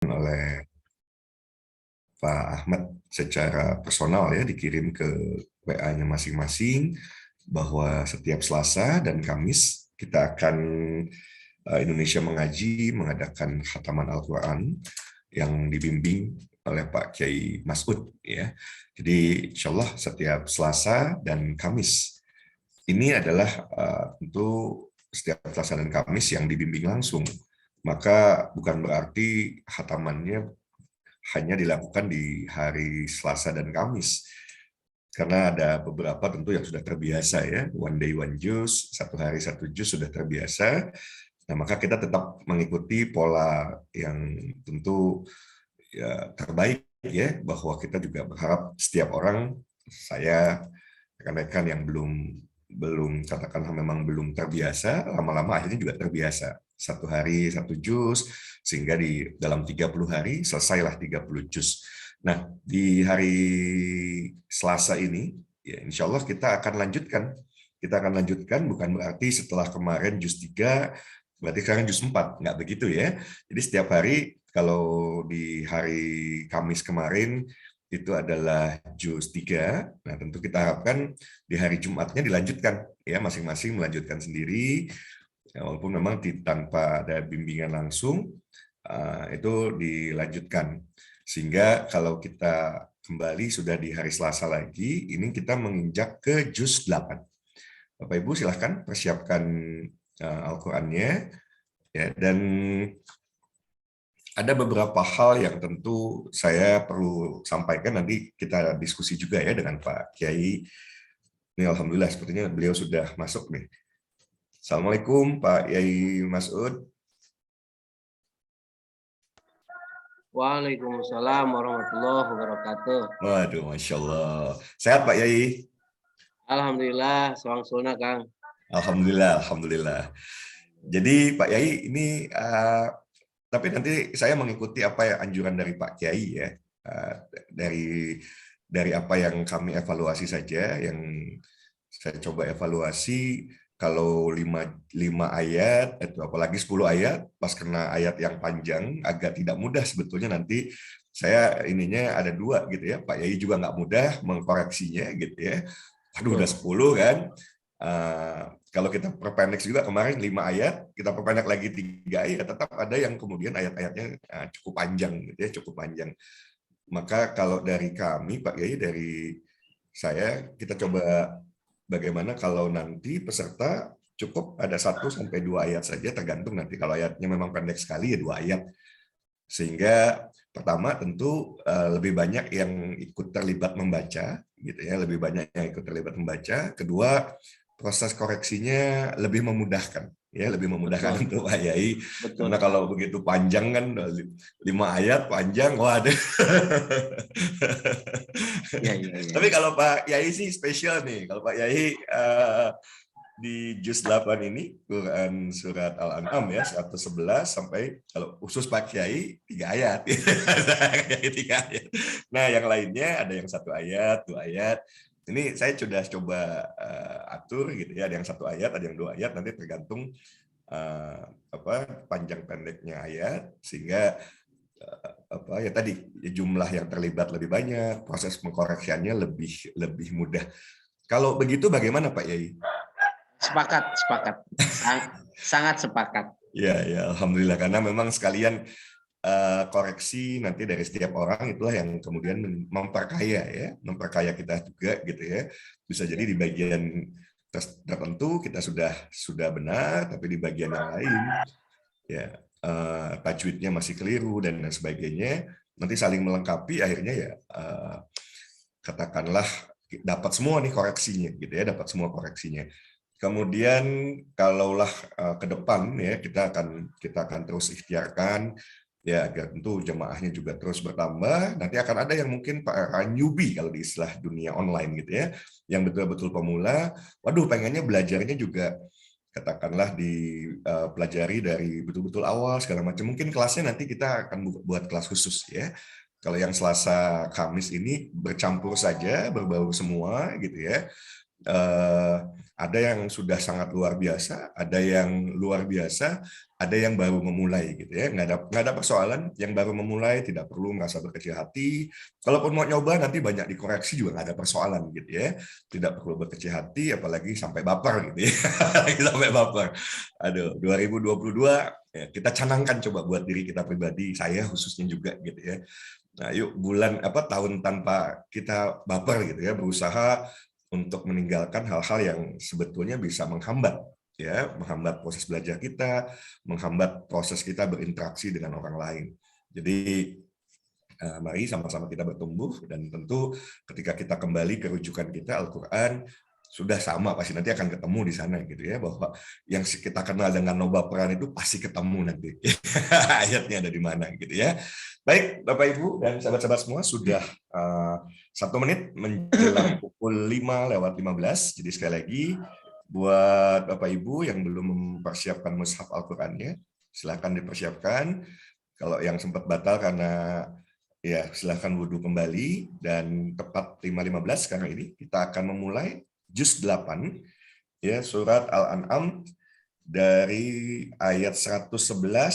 oleh Pak Ahmad secara personal ya, dikirim ke WA-nya masing-masing bahwa setiap Selasa dan Kamis kita akan Indonesia Mengaji mengadakan khataman Al-Quran yang dibimbing oleh Pak Kiai Masud ya. Jadi insya Allah setiap Selasa dan Kamis ini adalah tentu setiap Selasa dan Kamis yang dibimbing langsung. Maka bukan berarti khatamannya hanya dilakukan di hari Selasa dan Kamis. Karena ada beberapa tentu yang sudah terbiasa ya, one day one juz, satu hari satu juz sudah terbiasa. Nah, maka kita tetap mengikuti pola yang tentu ya, terbaik ya, bahwa kita juga berharap setiap orang, saya, rekan-rekan yang belum katakanlah memang belum terbiasa, lama-lama akhirnya juga terbiasa. Satu hari satu juz, sehingga di dalam 30 hari selesailah 30 juz. Nah, di hari Selasa ini, ya insya Allah kita akan lanjutkan. Kita akan lanjutkan, bukan berarti setelah kemarin juz 3, berarti sekarang juz 4. Nggak begitu ya. Jadi setiap hari, kalau di hari Kamis kemarin, itu adalah juz 3. Nah, tentu kita harapkan di hari Jumatnya dilanjutkan. Ya, masing-masing melanjutkan sendiri. Ya, walaupun memang tanpa ada bimbingan langsung, itu dilanjutkan. Sehingga kalau kita kembali sudah di hari Selasa lagi, ini kita menginjak ke juz 8. Bapak Ibu silahkan persiapkan Al-Qur'annya ya, dan ada beberapa hal yang tentu saya perlu sampaikan, nanti kita diskusi juga ya dengan Pak Kiai. Ini alhamdulillah sepertinya beliau sudah masuk nih. Assalamualaikum Pak Kiai Masud. Waalaikumsalam warahmatullahi wabarakatuh. Waduh, Masya Allah. Sehat Pak Kiai? Alhamdulillah, sawang sulna Kang. Alhamdulillah, Alhamdulillah. Jadi Pak Kiai ini, tapi nanti saya mengikuti apa yang anjuran dari Pak Kiai ya, dari apa yang kami evaluasi saja, yang saya coba evaluasi. Kalau 5 ayat, itu apalagi 10 ayat, pas kena ayat yang panjang, agak tidak mudah sebetulnya. Nanti saya ininya ada 2 gitu ya, Pak Yai juga nggak mudah mengkoreksinya gitu ya. Aduh, udah 10 kan. Kalau kita perpendek juga kemarin 5 ayat, kita perpendek lagi 3 ayat, tetap ada yang kemudian ayat-ayatnya cukup panjang gitu ya, cukup panjang. Maka kalau dari kami, Pak Yai, dari saya, kita coba bagaimana kalau nanti peserta cukup ada 1-2 ayat saja, tergantung nanti. Kalau ayatnya memang pendek sekali ya 2 ayat. Sehingga pertama tentu lebih banyak yang ikut terlibat membaca, gitu ya, lebih banyak yang ikut terlibat membaca. Kedua, proses koreksinya lebih memudahkan, ya, lebih memudahkan untuk Pak Yai. Karena kalau begitu panjang kan 5 ayat panjang, waduh. Ya. Tapi kalau Pak Yai sih spesial nih. Kalau Pak Yai di juz 8 ini, Quran surat Al-An'am ya, 111 sampai, kalau khusus Pak Kiai 3 ayat. 3 ayat. Nah, yang lainnya ada yang 1 ayat, 2 ayat. Ini saya sudah coba atur gitu ya, ada yang 1 ayat, ada yang 2 ayat, nanti tergantung panjang pendeknya ayat, sehingga ya tadi jumlah yang terlibat lebih banyak, proses pengkoreksiannya lebih mudah. Kalau begitu bagaimana Pak Yai? Sepakat. Sangat sepakat. Ya, alhamdulillah, karena memang sekalian koreksi nanti dari setiap orang, itulah yang kemudian memperkaya kita juga gitu ya. Bisa jadi di bagian tertentu kita sudah benar, tapi di bagian yang lain ya tajwidnya masih keliru dan sebagainya. Nanti saling melengkapi, akhirnya ya katakanlah dapat semua nih koreksinya gitu ya, dapat semua koreksinya. Kemudian kalaulah ke depan ya, kita akan terus ikhtiarkan ya, agar tentu jemaahnya juga terus bertambah. Nanti akan ada yang mungkin para newbie kalau di istilah dunia online gitu ya, yang betul-betul pemula. Waduh, pengennya belajarnya juga katakanlah dipelajari dari betul-betul awal segala macam. Mungkin kelasnya nanti kita akan buat kelas khusus ya. Kalau yang Selasa Kamis ini bercampur saja, berbau semua gitu ya. Ada yang sudah sangat luar biasa, ada yang luar biasa, ada yang baru memulai gitu ya. Nggak ada persoalan. Yang baru memulai tidak perlu merasa berkecil hati. Kalaupun mau nyoba nanti banyak dikoreksi juga nggak ada persoalan gitu ya. Tidak perlu berkecil hati, apalagi sampai baper gitu ya. Sampai baper. Aduh, 2022 ya, kita canangkan coba buat diri kita pribadi, saya khususnya juga gitu ya. Nah, yuk tahun tanpa kita baper gitu ya, berusaha untuk meninggalkan hal-hal yang sebetulnya bisa menghambat proses belajar kita, menghambat proses kita berinteraksi dengan orang lain. Jadi mari sama-sama kita bertumbuh, dan tentu ketika kita kembali ke rujukan kita Al-Qur'an, sudah sama pasti nanti akan ketemu di sana gitu ya, bahwa yang kita kenal dengan no baperan itu pasti ketemu nanti. Ayatnya ada di mana gitu ya. Baik, Bapak Ibu dan sahabat-sahabat semua, sudah 1 menit menjelang pukul 5:15. Jadi sekali lagi buat Bapak Ibu yang belum mempersiapkan mushaf Al-Qur'annya, silakan dipersiapkan. Kalau yang sempat batal karena ya silakan wudhu kembali, dan tepat 5:15 sekarang ini kita akan memulai juz 8 ya, surat Al-An'am dari ayat 111.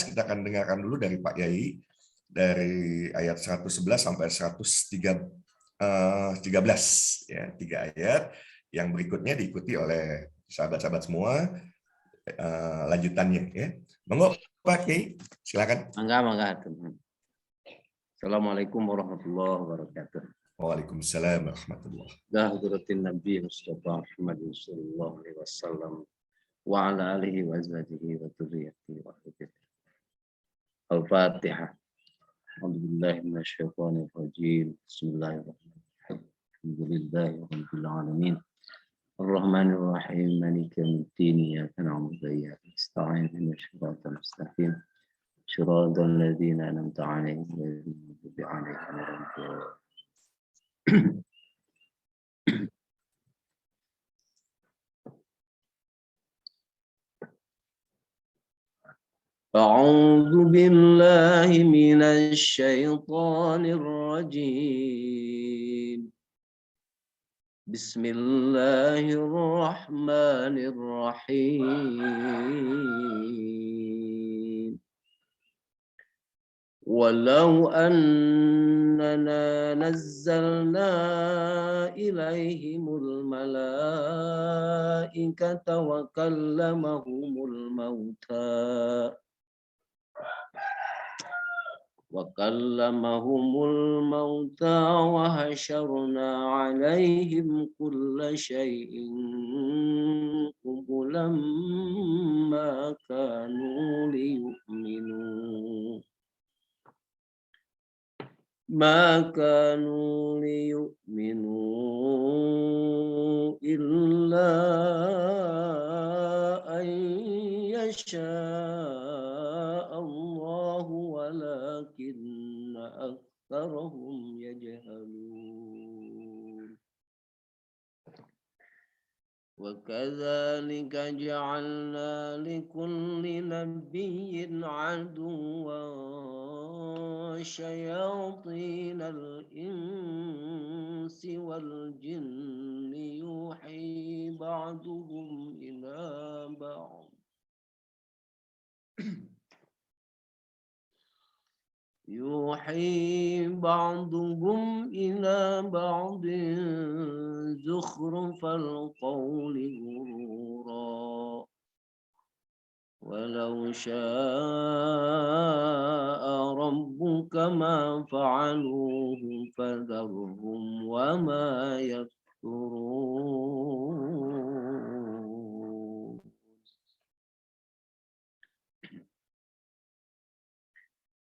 Kita akan dengarkan dulu dari Pak Yai dari ayat 111 sampai 113 ya, 3 ayat. Yang berikutnya diikuti oleh sahabat-sahabat semua lanjutannya ya. Monggo Pak Yai, silakan. Mangga. Assalamualaikum warahmatullahi wabarakatuh. Waalaikumsalam warahmatullahi wabarakatuh. Lahuduratin Nabi Mustafa Muhammad sallallahu alaihi wasallam wa ala alihi wa azwajihi wa dzurriyyatihi wa hadithi. Al-Fatihah. Alhamdulillahi minasyaitonir rajim. Bismillahirrahmanirrahim. Alhamdulillahi rabbil alamin. Ar-Rahmanir Rahim. Maliki yaumiddin. Iyyaka na'budu wa iyyaka nasta'in. Ihdinas siratal mustaqim. Shiratal ladzina an'amta 'alaihim ghairil maghdubi 'alaihim waladdallin. أعوذ بالله من الشيطان الرجيم. بسم الله الرحمن الرحيم. ولو أننا نزلنا إليهم الملائكة وكلمهم الموتى وحشرنا عليهم كل شيء قبلا ما كانوا ليؤمنوا إلا أن يشاء الله ولكن أكثرهم يجهلون. وكذلك جعلنا لكل نبي عدوا شياطين الإنس والجن يوحي بعضهم إلى بعض زخرف القول غرورا. ولو شاء ربك ما فعلوه فذرهم وما يفترون.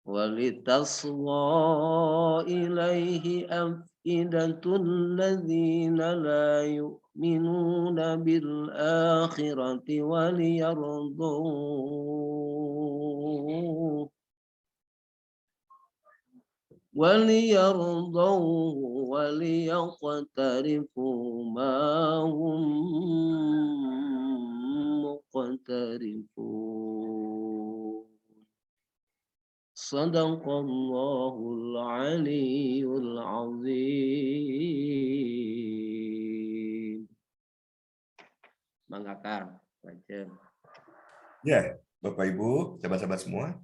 ولتصغى إليه أفئدة الذين لا يؤمنون بالآخرة وليرضوه وليقترفوا ما هم مقترفون. صدق الله العلي العظيم. Mangga Kang, baca. Ya, Bapak Ibu, sahabat-sahabat semua,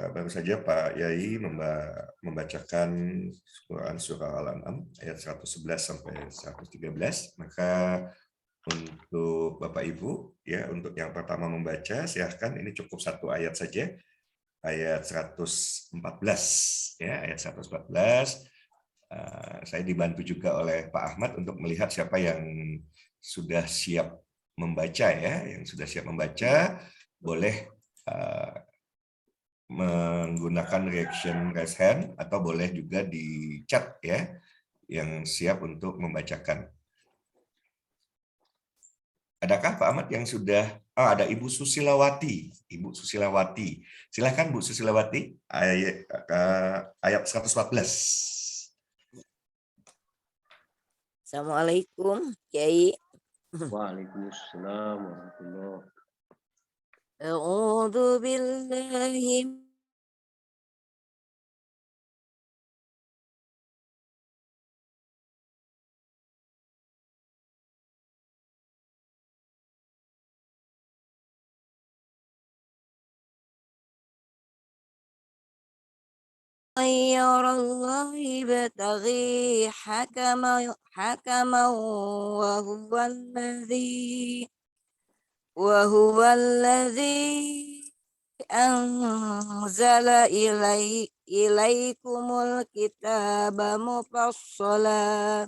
baru saja Pak Yai membacakan Quran Surah Al-An'am ayat 111 sampai 113. Maka untuk Bapak Ibu, ya untuk yang pertama membaca, silahkan, ini cukup satu ayat saja, ayat 114. Ya, ayat 114. Saya dibantu juga oleh Pak Ahmad untuk melihat siapa yang sudah siap membaca, ya, yang sudah siap membaca boleh menggunakan reaction raise hand atau boleh juga di chat, ya, yang siap untuk membacakan. Adakah Pak Ahmad yang sudah? Ada Ibu Susilawati. Ibu Susilawati. Silakan Bu Susilawati, ayat 114. Assalamualaikum, Kiai. Waalaikumsalam warahmatullahi. A'udzu billahi Allahi bataghi hakama wa huwa alladhi anzala ilaikumul kitaba mufassala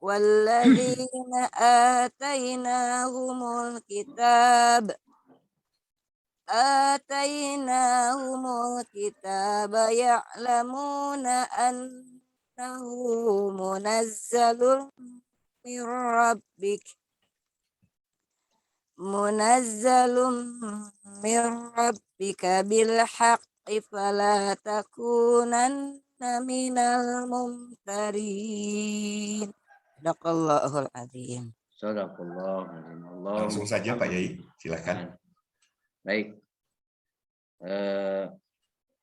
walladzina atainahumul kitaba ya'lamuna annahu munazzalun min rabbika bil haqqi fala takunanna minal mumtarin. Sadaqallahul azim. Sadaqallahul Langsung saja Pak Yai, silakan. Baik.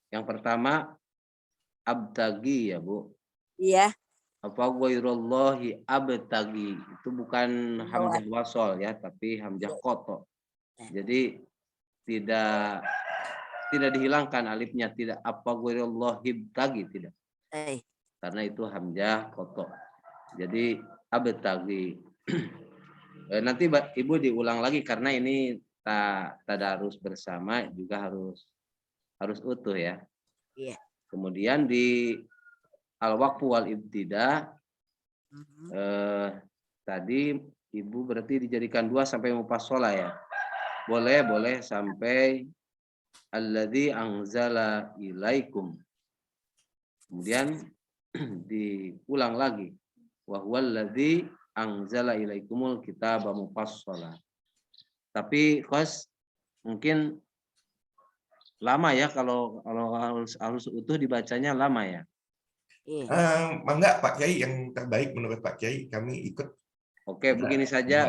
Yang pertama abtagi ya Bu. Iya. Apa ghairullahi abtagi, itu bukan hamzah wasol ya, tapi hamzah koto. Jadi tidak dihilangkan alifnya, tidak apa ghairullahi abtagi, tidak. Karena itu hamzah koto. Jadi abtagi. Nanti Ibu diulang lagi karena ini tadarus bersama juga harus utuh ya. Iya. Kemudian di al-waqfu wal ibtida tadi Ibu berarti dijadikan 2 sampai mufassalah ya. Boleh sampai alladzi anzala ilaikum. Kemudian diulang lagi. Wa huwallazi anzala ilaikumul kitaba mufassala. Tapi kos mungkin lama ya kalau harus utuh dibacanya lama ya. Mangga Pak Kiai, yang terbaik menurut Pak Kiai, kami ikut. Oke, begini saja.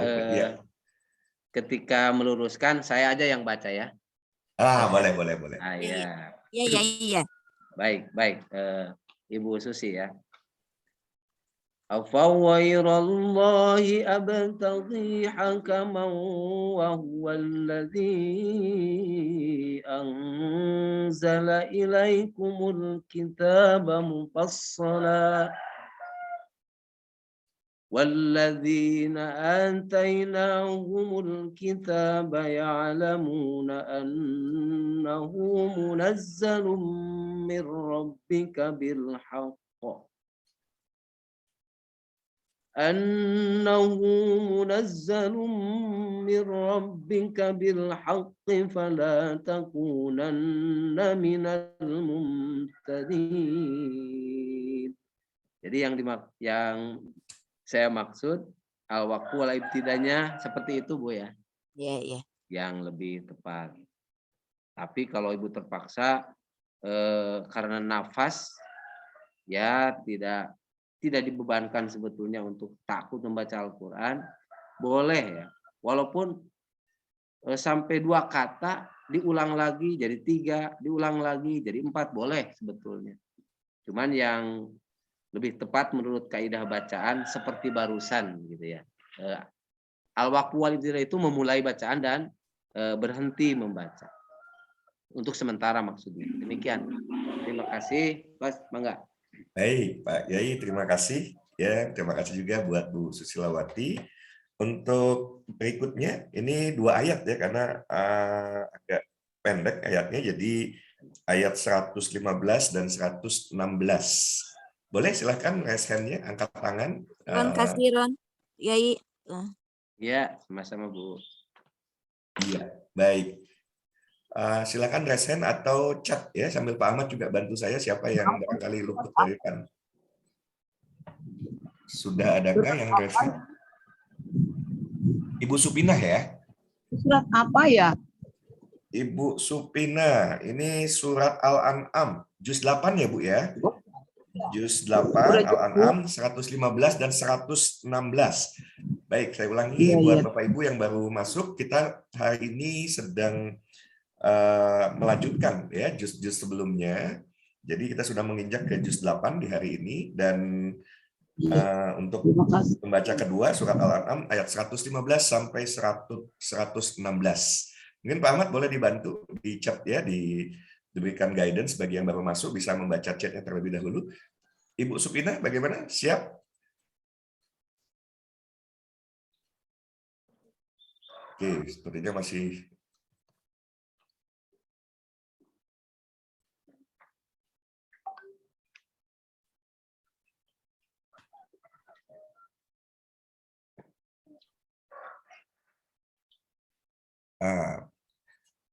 Ketika meluruskan saya aja yang baca ya. Boleh. Iya. Baik. Ibu Susi ya. Afawairallahi abtaghi hakaman wa huwallazi anzala ilaikumul kitaba mufassala walladzina atainahumul kitaba ya'lamuna annahu munazzalun min rabbika bil haqq أنه منزل من ربك بالحق فلا تكونن من الممتدين. Jadi yang saya maksud al-waqfu wal ibtidanya seperti itu Bu ya. Iya. Yang lebih tepat. Tapi kalau Ibu terpaksa karena nafas ya tidak dibebankan sebetulnya untuk takut membaca Al-Quran, boleh ya. Walaupun sampai 2 kata diulang lagi jadi 3, diulang lagi jadi 4, boleh sebetulnya. Cuman yang lebih tepat menurut kaidah bacaan seperti barusan gitu ya. Al-waqfu wal ibtida itu memulai bacaan dan berhenti membaca. Untuk sementara maksudnya. Demikian. Terima kasih, Mas. Mangga. Baik, Pak Yai, terima kasih. Ya, terima kasih juga buat Bu Susilawati. Untuk berikutnya, ini 2 ayat ya, karena agak pendek ayatnya, jadi ayat 115 dan 116. Boleh silahkan raise hand-nya, angkat tangan. Ron kasih Ron. Yai. Ya, sama-sama Bu. Iya, baik. Silakan raise hand atau chat ya, sambil Pak Ahmad juga bantu saya siapa yang barangkali luput dari kan. Sudah adakah yang raise hand? Ibu Supinah ya? Surat apa ya? Ibu Supina, ini surat Al-An'am, juz 8 ya Bu ya? Juz 8, Al-An'am 115 dan 116. Baik, saya ulangi buat Bapak Ibu yang baru masuk, kita hari ini sedang melanjutkan ya juz-juz sebelumnya. Jadi kita sudah menginjak ke juz 8 di hari ini, dan untuk membaca kedua surat Al-An'am ayat 115 sampai 116. Mungkin Pak Ahmad boleh dibantu di chat ya, diberikan guidance bagi yang baru masuk bisa membaca chatnya terlebih dahulu. Ibu Supina bagaimana? Siap? Oke, sepertinya masih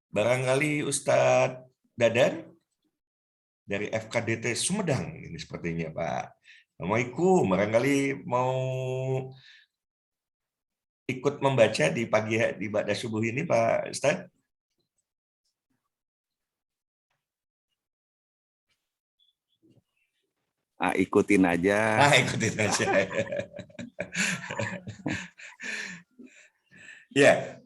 barangkali Ustadz Dadan dari FKDT Sumedang ini sepertinya Pak. Assalamualaikum, barangkali mau ikut membaca di pagi di ba'da subuh ini Pak Ustadz? Ikutin aja. Ikutin aja. Ya,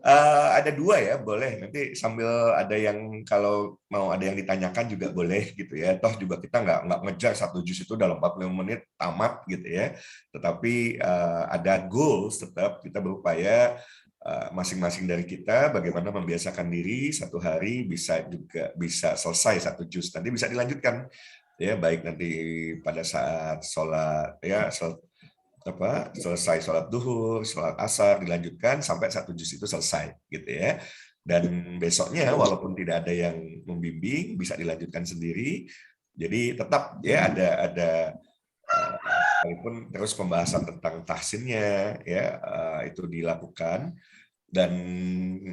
ada 2 ya, boleh. Nanti sambil ada yang kalau mau ada yang ditanyakan juga boleh gitu ya. Toh juga kita nggak ngejar 1 juz itu dalam 45 menit tamat gitu ya. Tetapi ada goals tetap kita berupaya masing-masing dari kita bagaimana membiasakan diri 1 hari bisa selesai 1 juz. Nanti bisa dilanjutkan ya, baik nanti pada saat sholat ya, selesai sholat duhur, sholat asar, dilanjutkan sampai 1 juz itu selesai gitu ya. Dan besoknya walaupun tidak ada yang membimbing bisa dilanjutkan sendiri. Jadi tetap ya ada walaupun terus pembahasan tentang tahsinnya ya itu dilakukan, dan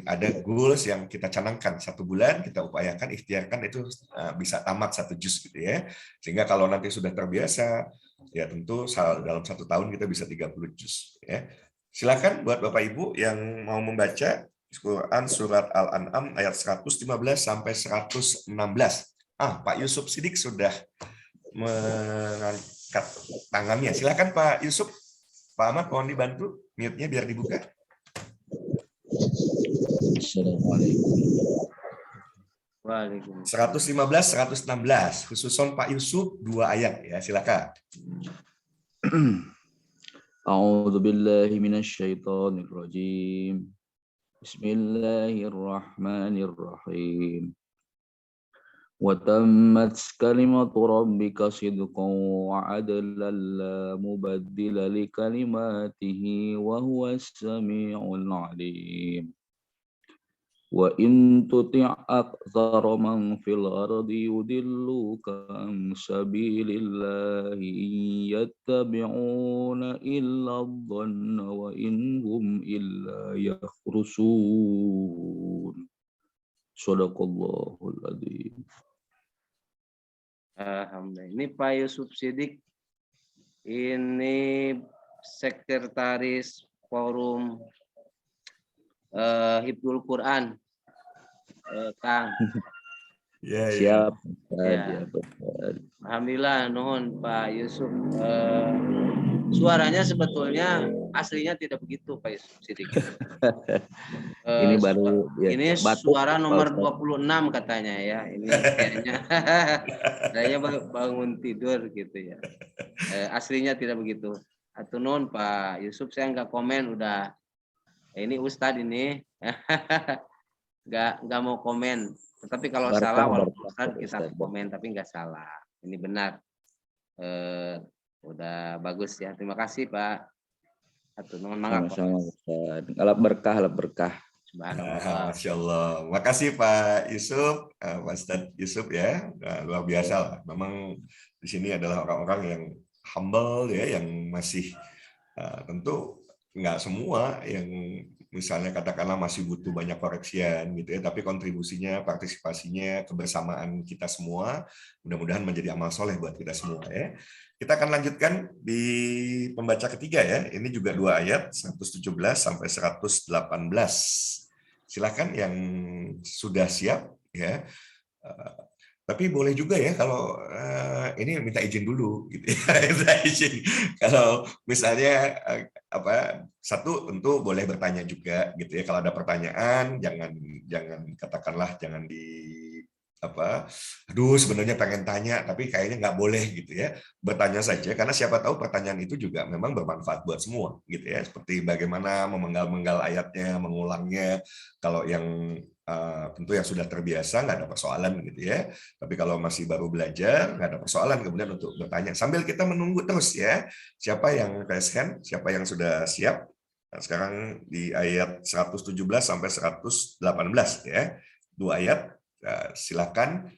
ada goals yang kita canangkan 1 bulan kita upayakan ikhtiarkan itu bisa tamat 1 juz gitu ya, sehingga kalau nanti sudah terbiasa ya tentu dalam 1 tahun kita bisa 30 juz ya. Silakan buat Bapak Ibu yang mau membaca Quran surat Al-An'am ayat 115 sampai 116. Pak Yusuf Sidik sudah mengangkat tangannya. Silakan Pak Yusuf. Pak Ahmad mohon dibantu mute-nya biar dibuka. Assalamualaikum. Waalaikumsalam. 115, 116, khususon Pak Yusuf 2 ayat ya, silakan. A'udzu billahi minasyaitonir rajim. Bismillahirrahmanirrahim. Wa tammat kalimatu rabbika sidqan wa 'adlan la mubaddila li kalimatihi wa huwas samii'ul 'aliim. Wa in tuti' aktsara man fil ardi yudilluka an sabilillahi yattabi'una illa dhanna wa in hum illa yakhrusun. Shadaqallahul adzim. Alhamdulillah. Ini Pak Yusuf Sidik, ini sekretaris forum Hifdzul Quran, Kang. Ya, Siap. Ya. Alhamdulillah, nuhun Pak Yusuf. Suaranya sebetulnya aslinya tidak begitu Pak Yusuf Sidik. Ini baru ini suara nomor 26 katanya ya. Ini kayaknya bangun tidur gitu ya. Aslinya tidak begitu. Nuhun Pak Yusuf, saya nggak komen, udah Ini Ustadz ini nggak mau komen. Tetapi kalau Berkah, salah walaupun berkah, Ustadz kita Ustadz. komen tapi nggak salah. Ini benar. Udah bagus ya. Terima kasih Pak. Atur nuhun mangga Pak. Sama-sama Ustaz. Alap berkah, alap berkah. Subhanallah. Masya Allah. Makasih Pak Yusuf, Pak Ustadz Yusuf ya. Nah, luar biasa lah. Memang di sini adalah orang-orang yang humble ya, yang masih tentu nggak semua yang misalnya katakanlah masih butuh banyak koreksian gitu ya, tapi kontribusinya, partisipasinya, kebersamaan kita semua mudah-mudahan menjadi amal soleh buat kita semua ya. Kita akan lanjutkan di pembaca ketiga ya. Ini juga 2 ayat 117 sampai 118. Silakan yang sudah siap ya. Tapi boleh juga ya kalau ini minta izin dulu gitu ya. Minta izin. Kalau misalnya satu tentu boleh bertanya juga gitu ya. Kalau ada pertanyaan jangan katakanlah jangan aduh sebenarnya pengen tanya tapi kayaknya nggak boleh gitu ya, bertanya saja karena siapa tahu pertanyaan itu juga memang bermanfaat buat semua gitu ya, seperti bagaimana memenggal-menggal ayatnya, mengulangnya. Kalau yang tentu yang sudah terbiasa nggak ada persoalan gitu ya, tapi kalau masih baru belajar nggak ada persoalan kemudian untuk bertanya sambil kita menunggu terus ya siapa yang raise hand, siapa yang sudah siap. Nah, sekarang di ayat 117 sampai 118 ya, 2 ayat. Silakan.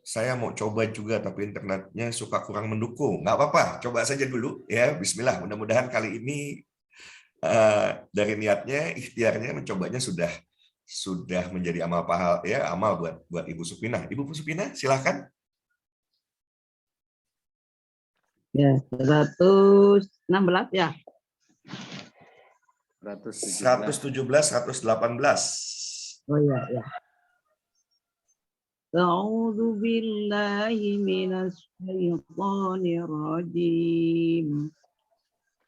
Saya mau coba juga tapi internetnya suka kurang mendukung. Nggak apa-apa, coba saja dulu ya. Bismillah. Mudah-mudahan kali ini dari niatnya, ikhtiarnya, mencobanya sudah menjadi amal pahala ya, amal buat Ibu Supinah. Ibu Supinah, silakan. Ya, 116 ya. 117. 117, 118. Oh iya, ya. A'udzu billahi minasy syaithanir rajim.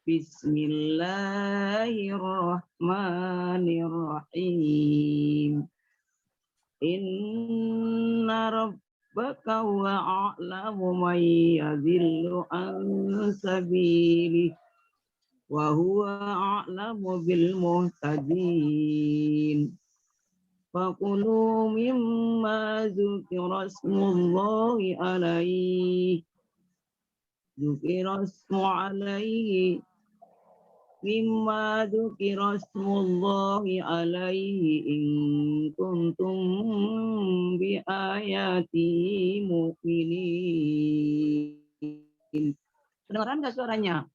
Bismillahirrahmanirrahim. Inna rabbaka huwa a'lamu man yadhillu an sabilihi wa huwa a'lamu bil muhtadin. Fakulu mimma dzukira smullahi alaihi mimma dzukira smullahi alaihi in kuntum bi ayati mu'minin. Kedengaran nggak suaranya?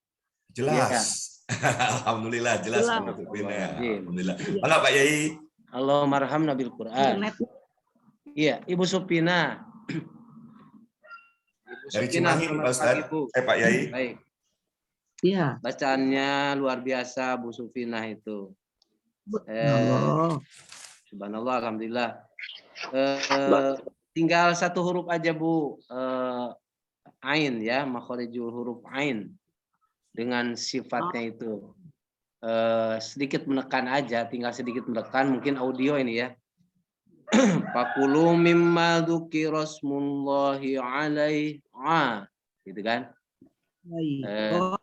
Jelas. Alhamdulillah jelas. Alhamdulillah. Mana Pak Yai? Allahumma arhamna bil Quran. Iya, Ibu Supina. Dari Cimahi, Pak Ustaz. Pak Yai. Baik. Iya. Bacaannya luar biasa Bu Supina itu. Subhanallah, alhamdulillah. Tinggal satu huruf aja Bu. Ain ya, makhorijul huruf ain. Dengan sifatnya itu. Sedikit menekan aja, tinggal sedikit menekan, mungkin audio ini ya. Fakulu mimma dzukira smullahi alaihi, gitu kan?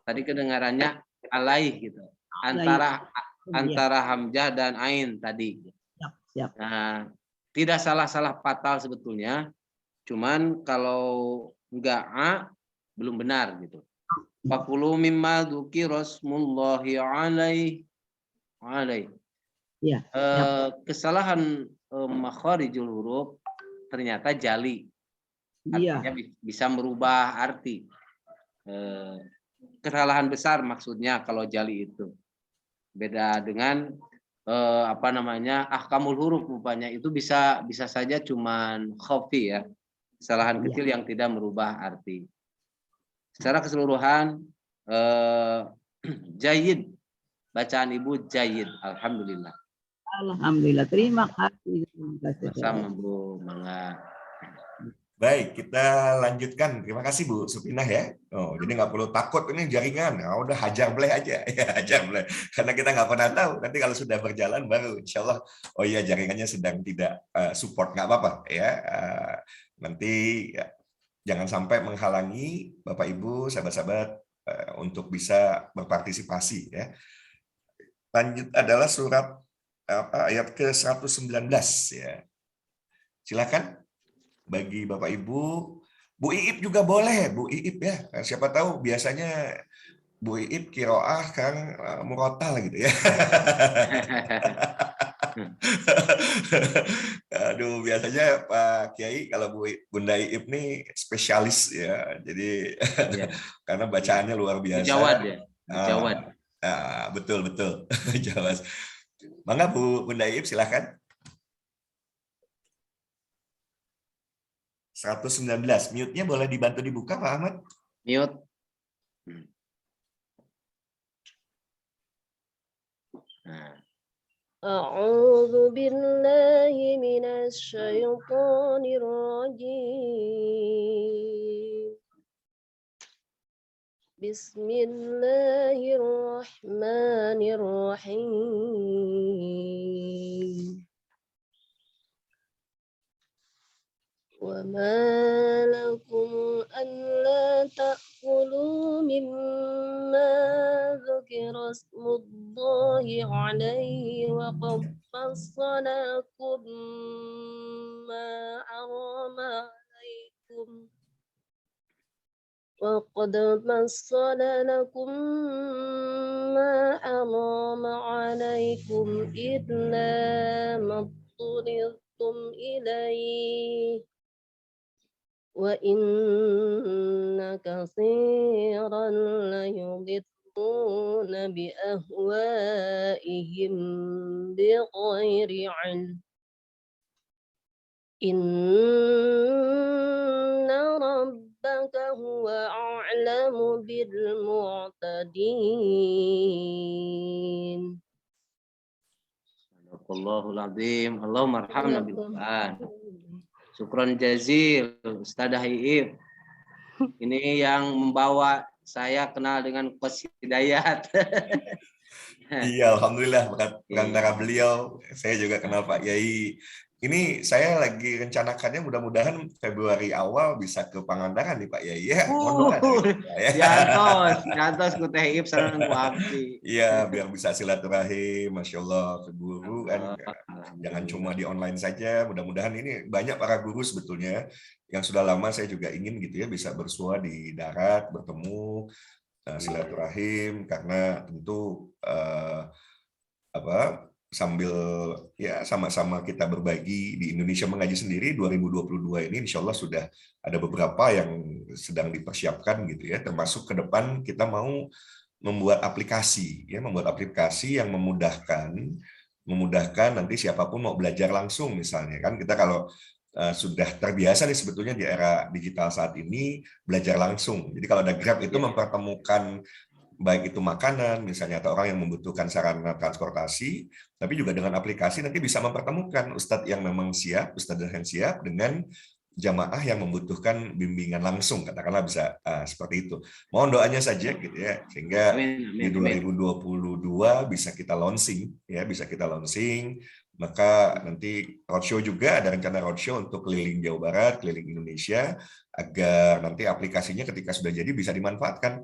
Tadi kedengarannya alaih gitu, antara hamzah dan ain tadi. Nah, tidak salah fatal sebetulnya, cuman kalau enggak belum benar gitu. Fakulu mimma dzukira smullahi alaihi. Ya. Kesalahan makharijul huruf ternyata jali. Artinya bisa merubah arti. Kesalahan besar maksudnya kalau jali itu. Beda dengan ahkamul huruf rupanya itu bisa saja cuman khafi ya. Kesalahan kecil yang tidak merubah arti. Secara keseluruhan jayid, bacaan Ibu jayid, alhamdulillah. Alhamdulillah, terima kasih. Sama Bu, mangga. Baik, kita lanjutkan. Terima kasih Bu Supinah ya. Jadi nggak perlu takut ini jaringan. Ya, udah hajar bleh aja, ya hajar bleh. Karena kita nggak pernah tahu. Nanti kalau sudah berjalan baru, insya Allah. Oh iya jaringannya sedang tidak support, nggak apa-apa ya. Nanti ya, jangan sampai menghalangi Bapak Ibu, sahabat-sahabat untuk bisa berpartisipasi ya. lanjut adalah surat ayat ke-119 ya. Silakan bagi Bapak Ibu. Bu Iip juga boleh, Bu Iip ya. Siapa tahu biasanya Bu Iip kiroah kan murotal gitu ya. Aduh, biasanya Pak Kiai kalau Bunda Iip nih spesialis ya. Jadi Iya. karena bacaannya luar biasa. Mujawad ya. Mujawad. Betul betul. Jawas. Mangga Bunda Iip silahkan. 119. Mute-nya boleh dibantu dibuka Pak Ahmad? Mute. Nah. أعوذ بالله من الشيطان الرجيم بسم الله الرحمن الرحيم وما لكم ألا تأكلوا مما ذكر اسم الله عليه وقد فصل لكم ما حرم عليكم إلا ما اضطررتم إليه وإن كثيرا ليضلون بأهوائهم بغير علم إن ربك هو أعلم بالمعتدين. Allahul Azim. Allahumma arhamna bil Quran. Syukron jazil Ustadzah Iip. Ini yang membawa saya kenal dengan Coach Hidayat. Iya, alhamdulillah perantara beliau saya juga kenal Pak Yai. Ini saya lagi rencanakannya mudah-mudahan Februari awal bisa ke Pangandaran nih Pak Yai ya. Jantos ku Teh Iip sareng ku abdi. Iya, biar bisa silaturahim, Masya Allah, ke guru kan. Jangan cuma di online saja. Mudah-mudahan ini banyak para guru sebetulnya yang sudah lama saya juga ingin gitu ya bisa bersua di darat, bertemu, silaturahim, karena tentu sambil ya sama-sama kita berbagi di Indonesia Mengaji sendiri 2022 ini insya Allah sudah ada beberapa yang sedang dipersiapkan gitu ya, termasuk ke depan kita mau membuat aplikasi yang memudahkan nanti siapapun mau belajar langsung misalnya kan kita kalau sudah terbiasa nih sebetulnya di era digital saat ini belajar langsung. Jadi kalau ada Grab itu mempertemukan baik itu makanan misalnya atau orang yang membutuhkan sarana transportasi, tapi juga dengan aplikasi nanti bisa mempertemukan ustadz yang memang siap, ustadz yang siap dengan jamaah yang membutuhkan bimbingan langsung, katakanlah bisa seperti itu. Mohon doanya saja gitu ya, sehingga di 2022 bisa kita launching ya, maka nanti roadshow juga ada rencana roadshow untuk keliling Jawa Barat, keliling Indonesia, agar nanti aplikasinya ketika sudah jadi bisa dimanfaatkan.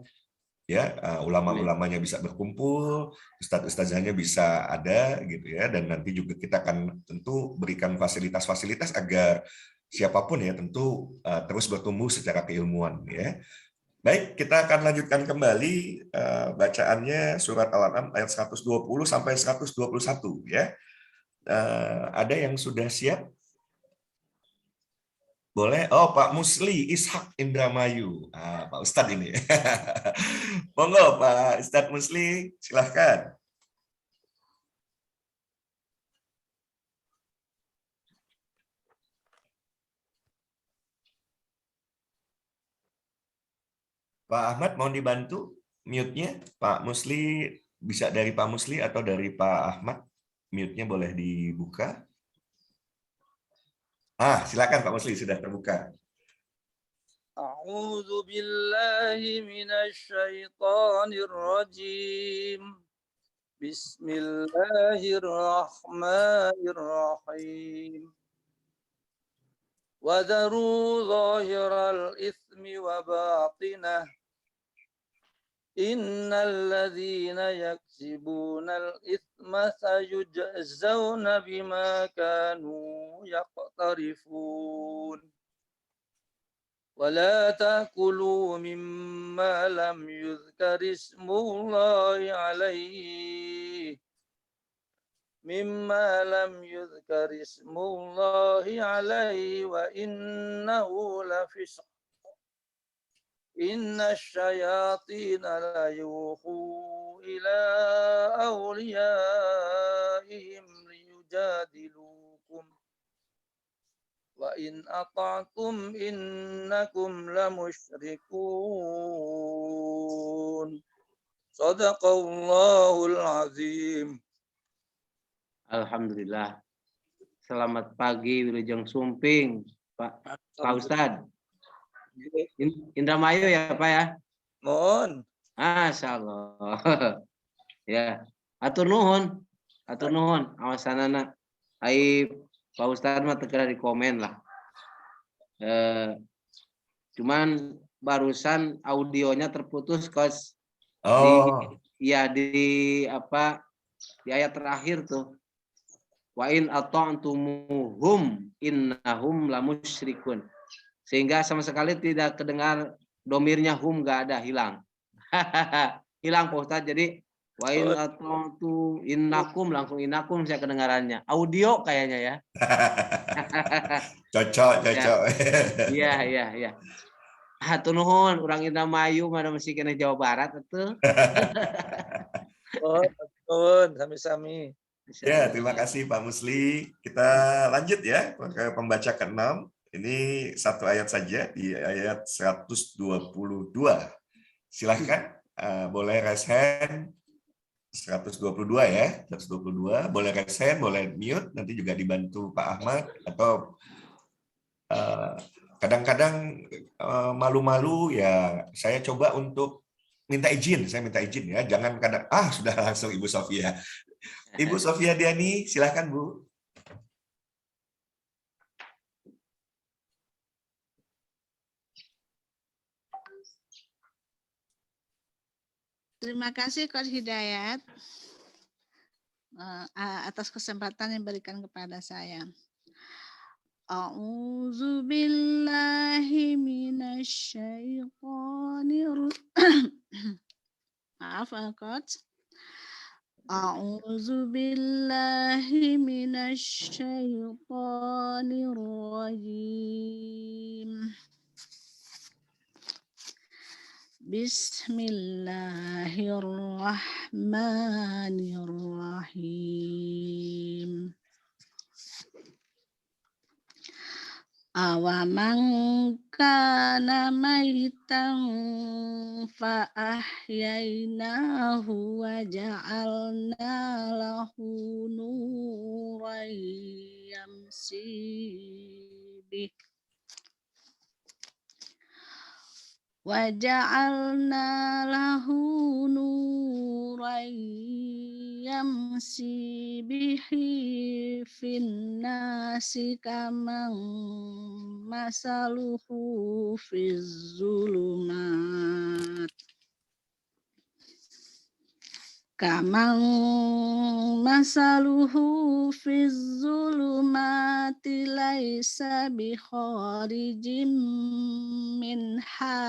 Ya, ulama-ulamanya bisa berkumpul, ustadz-ustadzahnya bisa ada gitu ya, dan nanti juga kita akan tentu berikan fasilitas-fasilitas agar siapapun ya tentu terus bertumbuh secara keilmuan ya. Baik, kita akan lanjutkan kembali bacaannya surat Al-An'am ayat 120 sampai 121 ya. Ada yang sudah siap? Boleh? Oh, Pak Musli Ishak Indramayu. Pak Ustadz ini. Monggo Pak Ustadz Musli, silahkan. Pak Ahmad mau dibantu mute-nya? Pak Musli, bisa dari Pak Musli atau dari Pak Ahmad? Mute-nya boleh dibuka. Silakan Pak Musli, sudah terbuka. A'udzu billahi minasyaitonir rajim. Bismillahirrahmanirrahim. Wa dharu zahiral itsmi wa batinah Innal ladzina yaksibunal itsma sayujzauna bima kanu yaqtarifun. ولا تأكلوا مما لم يذكر اسم الله عليه وإنه لفسق إن الشياطين ليوحوا إلى أوليائهم ليجادلوكم وإن أطعتم إنكم لمشركون صدق الله العظيم. Alhamdulillah. Selamat pagi Wilujeng Sumping, Pak Ustadz. Indramayu ya Pak ya? Mohon. Masya Allah. Ya, atur nuhun, awasanana. Aib Pak Ustadz mah tegera di komen lah. Cuman barusan audionya terputus kos. Di ayat terakhir tuh. Wa in ata'tumuhum innahum lamusyrikun. Sehingga sama sekali tidak kedengar domirnya hum, nggak ada, hilang. Hilang Pak Ustadz. Jadi wa in ata'tu innakum, langsung innakum saya kedengarannya. Audio kayaknya ya. Cocok. Iya. Hatur nuhun, urang Indramayu mana masih kena Jawa Barat atuh. Nuhun, sami-sami. Ya, terima kasih Pak Musli. Kita lanjut ya ke pembaca ke-6. Ini satu ayat saja di ayat 122. Silahkan, boleh raise hand. 122 ya, 122. Boleh raise hand, boleh mute. Nanti juga dibantu Pak Ahmad. Atau kadang-kadang malu-malu ya, saya coba untuk minta izin. Saya minta izin ya. Jangan kadang, sudah langsung Ibu Sofia. Ibu Sofia Diani, silahkan Bu. Terima kasih Coach Hidayat atas kesempatan yang diberikan kepada saya. A'udzu billahi minasyaitonir Maaf Coach. A'udzu billahi minasyaitonir rajim. Bismillahirrahmanirrahim. Awaman kana maitan fa ahyainahu wa ja'alna lahu nuran yamshi bih وَجَعَلْنَا لَهُ نُورًا يَمْشِي بِهِ فِي النَّاسِ كَمَنْ مَثَلُهُ فِي الظُّلُمَاتِ لَيْسَ بِخَارِجٍ مِنْهَا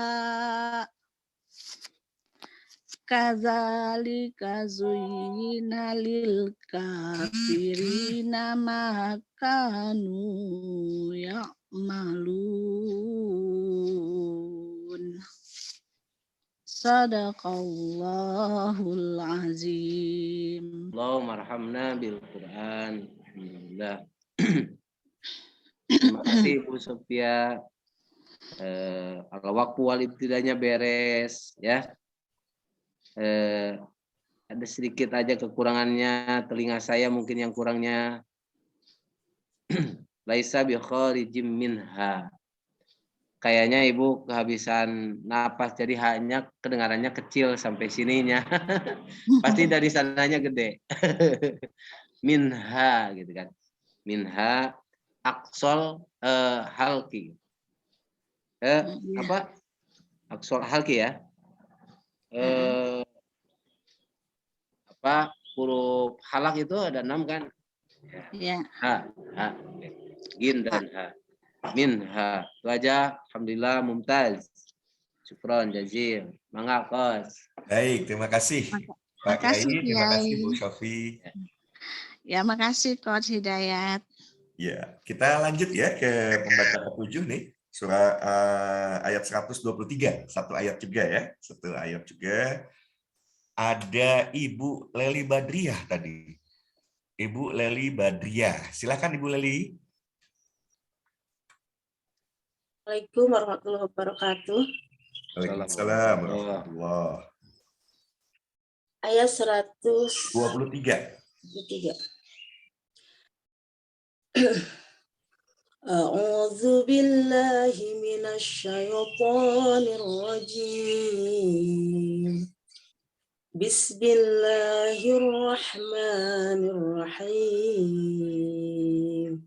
كَذَلِكَ زُيِّنَ لِلْكَافِرِينَ مَا كَانُوا يَعْمَلُونَ Sadaqallahul azim. Allahumma arhamna bil Quran. Alhamdulillah. Terima kasih Bu Sofia. Al-waqfu wal ibtidanya beres ya. Ada sedikit aja kekurangannya, telinga saya mungkin yang kurangnya. Laisa bi kharijim minha. Kayaknya Ibu kehabisan napas, jadi hanya kedengarannya kecil sampai sininya. Pasti dari sananya gede. Minha gitu kan. Minha aqsal halki. Apa? Aqsal halki ya. Huruf halak itu ada 6 kan? Ya. Ha, gin dan ha. Min ha. Itu aja. Alhamdulillah mumtaz. Syukron jazil. Mangga kos. Baik, terima kasih Pak Kiai, Makasih, terima kasih Kiai. Bu Syofi. Ya, makasih Coach Hidayat. Ya, kita lanjut ya ke pembaca ke-7 nih. Surah ayat 123, satu ayat juga ya. Satu ayat juga. Ada Ibu Leli Badriah tadi. Ibu Leli Badriah. Silakan Ibu Leli. Assalamualaikum warahmatullahi wabarakatuh. Waalaikumsalam warahmatullahi. Ayat 123. 23. A'udzu billahi minasy syaithanir rajim. Bismillahirrahmanirrahim.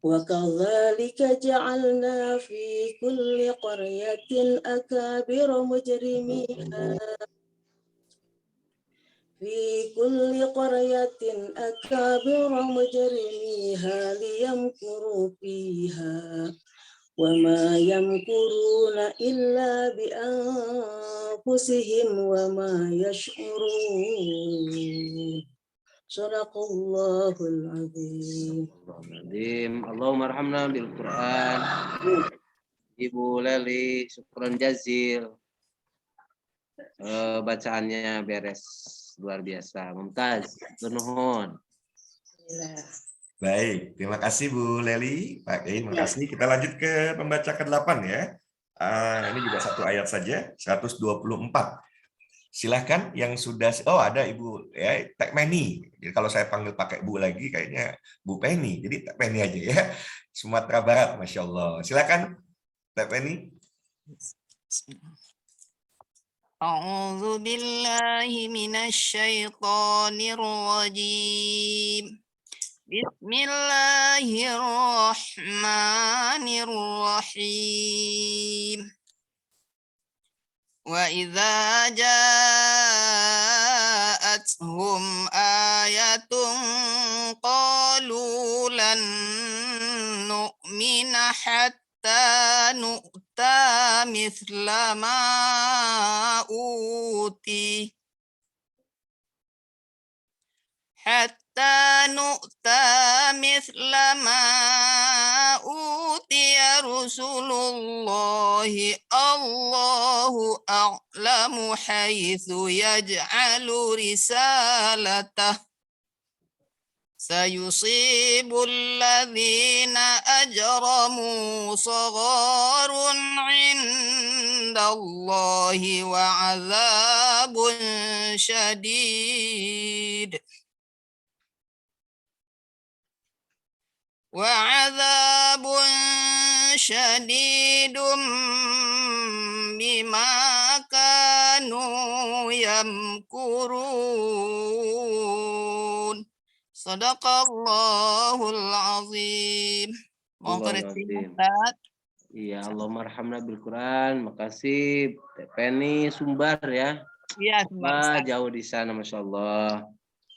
Wa kadzalika ja'alna fi kulli qaryatin akabira mujrimiha liyamkuru fiha wa ma yamkuruna illa bi anfusihim wa ma yash'urun. Shadaqallahul azim. Allahumma arhamna bil Quran. Ibu Leli, syukron jazil. Bacaannya beres, luar biasa, mumtaz. Nuhun. Baik, terima kasih Bu Leli, Pak Kiai, terima kasih. Kita lanjut ke pembaca ke-8 ya. Ini juga satu ayat saja, 124. Silahkan yang sudah, ada Ibu ya, Tek Meni. Jadi kalau saya panggil pakai Bu lagi kayaknya Bu Penny, jadi Tek Meni aja ya. Sumatera Barat, Masya Allah. Silakan Tek Meni. A'udzu billahi minasy syaithanir rajim. Bismillahirrahmanirrahim. Wa idza ja'atuhum ayatun qalu lan nu'mina hatta nu'ta mithla ma uti Rasulullahi Allahu a'lamu haitsu yaj'alu risalatah sayusibul ladzina ajramu sagharun 'indallahi wa 'adzabun syadid. وعذاب شديد بما كانوا يمكرون صدق الله العظيم. Mohon koreksi Ustaz. Iya, Allahumma arhamna bil Quran. Makasih Teh Penny Sumbar ya. Iya, Sumbar. Jauh di sana, Masya Allah.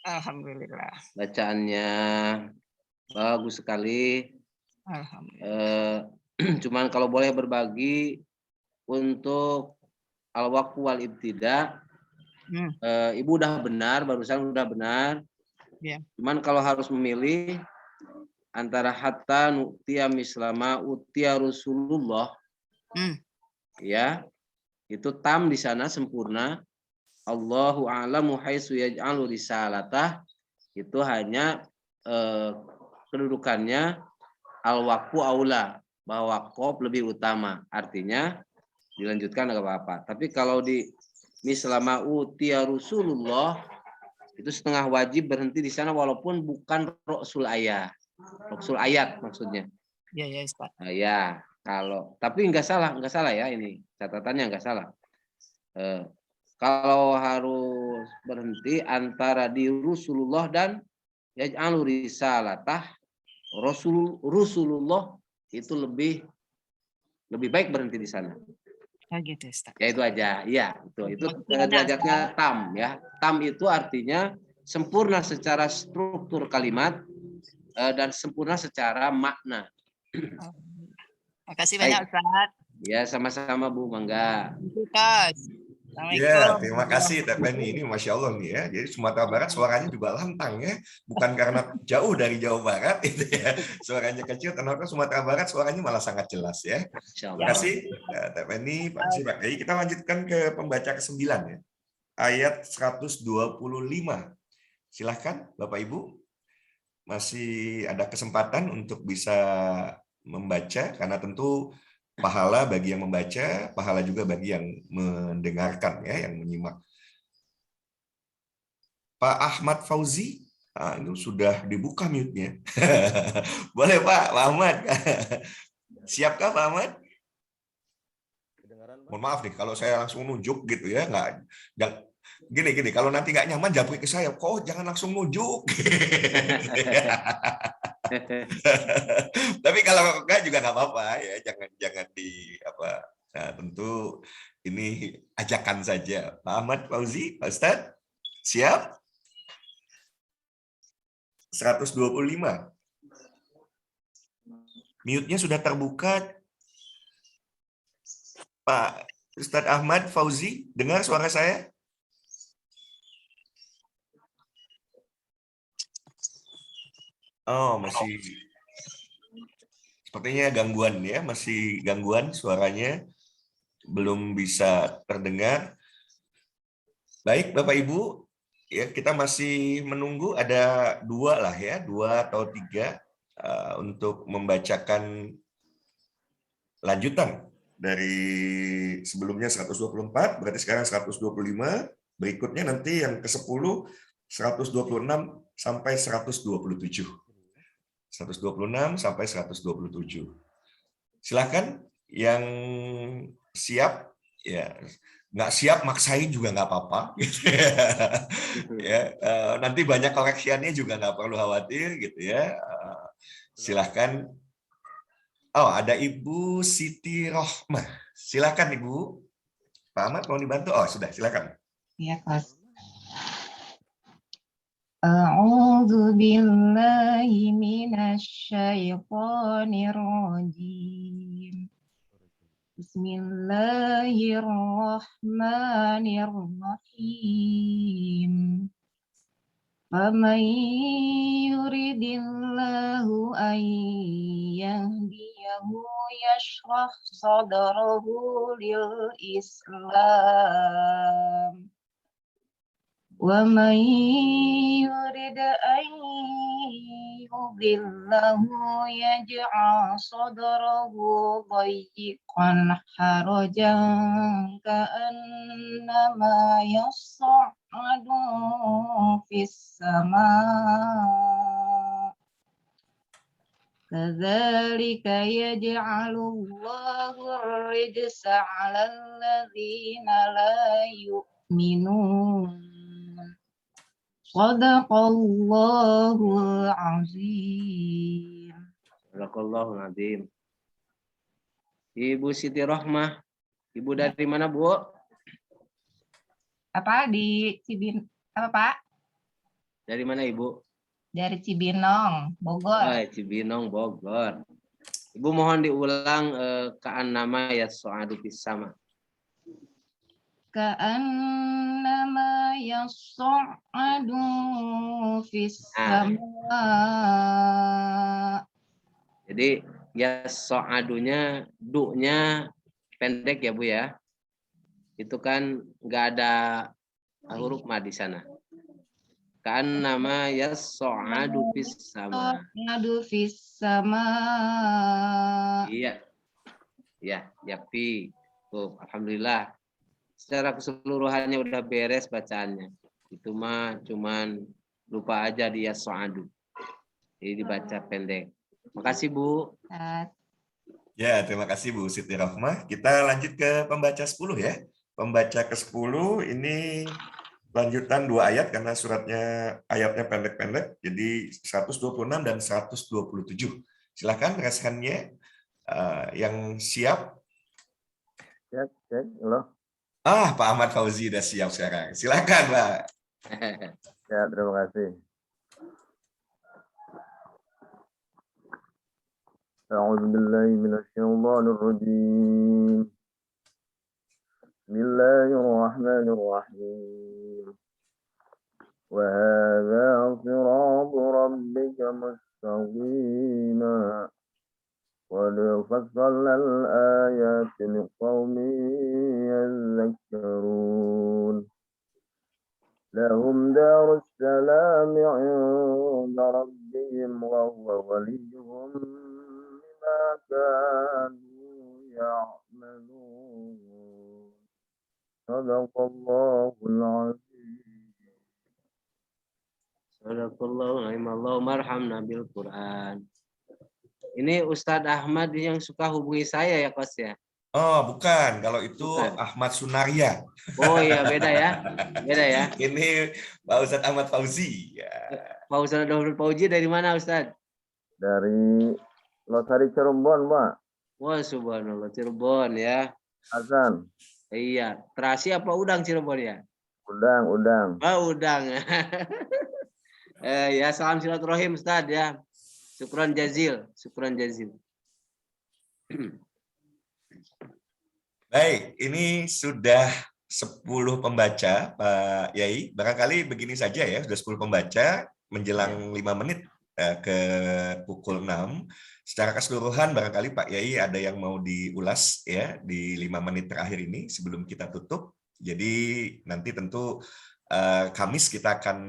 Alhamdulillah. Bacaannya bagus sekali. Cuman kalau boleh berbagi untuk al-waqfu wal ibtida, Ibu udah benar, barusan udah benar. Yeah. Cuman kalau harus memilih antara hatta nu'tiya mislama utiya Rasulullah, ya itu tam di sana sempurna. Allahu a'lamu haitsu yaj'alu risalatah, itu hanya kedudukannya al-waqfu aula, bahwa waqf lebih utama, artinya dilanjutkan enggak apa-apa. Tapi kalau di mislama utiya Rasulullah itu setengah wajib berhenti di sana walaupun bukan rasul ayat maksudnya. Iya ya Ustaz. Ya, kalau tapi enggak salah ya, ini catatannya enggak salah. Kalau harus berhenti antara di Rasulullah dan yaj'alu risalatah, Rasulullah itu lebih baik berhenti di sana. Oh gitu Ustaz. Ya itu aja. Iya, itu Banyak, derajatnya tam ya. Tam itu artinya sempurna secara struktur kalimat dan sempurna secara makna. Oh, makasih Baik. banyak Ustaz. Ya, sama-sama Bu, mangga. Ustaz. Ya, Assalamualaikum. terima kasih Teh Penny. Ini Masya Allah nih ya. Jadi Sumatera Barat suaranya juga lantang ya. Bukan karena jauh dari Jawa Barat itu ya. Suaranya kecil, ternyata Sumatera Barat suaranya malah sangat jelas ya. Terima kasih Teh Penny, Pak Haji, Pak Kiai. Kita lanjutkan ke pembaca ke-9 ya. Ayat 125. Silahkan Bapak Ibu. Masih ada kesempatan untuk bisa membaca karena tentu pahala bagi yang membaca, pahala juga bagi yang mendengarkan ya, yang menyimak. Pak Ahmad Fauzi, itu sudah dibuka mute-nya. Boleh Pak Ahmad. Siapkah Pak Ahmad? Mohon maaf nih kalau saya langsung nunjuk gitu ya, gini kalau nanti nggak nyaman japri ke saya, kok jangan langsung nunjuk. Tapi kalau enggak juga nggak apa-apa ya, jangan di apa. Nah, tentu ini ajakan saja. Pak Ahmad Fauzi, Pak Ustadz, siap? 125. Mute-nya sudah terbuka. Pak Ustadz Ahmad Fauzi, dengar suara saya? Oh, masih sepertinya gangguan ya, masih gangguan suaranya, belum bisa terdengar. Baik, Bapak Ibu, ya kita masih menunggu ada dua atau tiga untuk membacakan lanjutan dari sebelumnya 124, berarti sekarang 125, berikutnya nanti yang ke-10, 126 sampai 127. 126 sampai 127. Silakan yang siap, ya nggak siap maksain juga nggak apa-apa. Ya, nanti banyak koreksiannya juga nggak perlu khawatir gitu ya. Silakan. Oh, ada Ibu Siti Rohmah. Silakan Ibu. Pak Ahmad mau dibantu? Oh sudah, silakan. Ya, Mas. A'udzu billahi minasyaitonir rajim. Bismillahirrahmanirrahim. Faman yuridillahu an yahdiyahu yashrah sadrahu lil Islam. وَمَنْ يُرِدْ أَنْ يُضِلَّهُ يَجْعَلْ صَدْرَهُ ضَيِّقًا حَرَجًا كَأَنَّمَا يَصَّعَّدُ فِي السَّمَاءِ كَذَلِكَ يَجْعَلُ اللَّهُ الرِّجْسَ عَلَى الَّذِينَ لَا يُؤْمِنُونَ. Shadaqallahul azim. Shadaqallahul azim. Ibu Siti Rohmah, Ibu dari mana Bu? Apa di apa Pak? Dari mana Ibu? Dari Cibinong, Bogor. Oh, Cibinong, Bogor. Ibu mohon diulang ka'annama yas'adu fis sama. Ka'annama yas'adu fis sama. Jadi yas'adunya du-nya pendek ya Bu ya. Itu kan nggak ada huruf ma di sana. Ka'annama yas'adu fis sama. Yas'adu fis sama. Iya. Ya, yapi. Tuh, alhamdulillah. Secara keseluruhannya udah beres bacaannya. Itu mah cuman lupa aja dia so'adu. Jadi dibaca pendek. Makasih Bu. Ya, terima kasih Bu Siti Rohmah. Kita lanjut ke pembaca 10 ya. Pembaca ke-10 ini lanjutan 2 ayat karena suratnya ayatnya pendek-pendek. Jadi 126 dan 127. Silakan rekannya yang siap. Cek. Halo. Pak Ahmad Fauzi udah siap sekarang. Silakan, Pak. Ya, terima kasih. A'udzu billahi minasyaitonir rajim. Bismillahirrahmanirrahim. Wa hadza siratu rabbika mustaqima. Qad fassalna al-ayati liqaumin yadhakkarun. Lahum darus salam 'inda rabbihim wa huwa waliyuhum bima kanu ya'malun. Sadaqallahul 'azim. Sadaqallahu Allahumma arhamna bil Quran. Ini Ustadz Ahmad yang suka hubungi saya ya, Kos ya? Oh, bukan. Kalau itu Bukan. Ahmad Sunaria. Oh iya, beda ya. Beda ya. Ini Pak Ustadz Ahmad Fauzi. Ya. Pak Ustadz Dahul Fauzi dari mana, Ustadz? Dari Losari Cirebon, Pak. Wah, subhanallah, Cirebon ya. Hasan. Iya, terasi apa udang Cirebon ya? Udang. Oh, udang. Ya, salam silaturahim Ustadz ya. Syukran jazil. Baik, ini sudah 10 pembaca, Pak Yai. Barangkali begini saja ya, sudah 10 pembaca, menjelang 5 menit ke pukul 6. Secara keseluruhan, barangkali Pak Yai ada yang mau diulas ya di 5 menit terakhir ini sebelum kita tutup. Jadi nanti tentu Kamis kita akan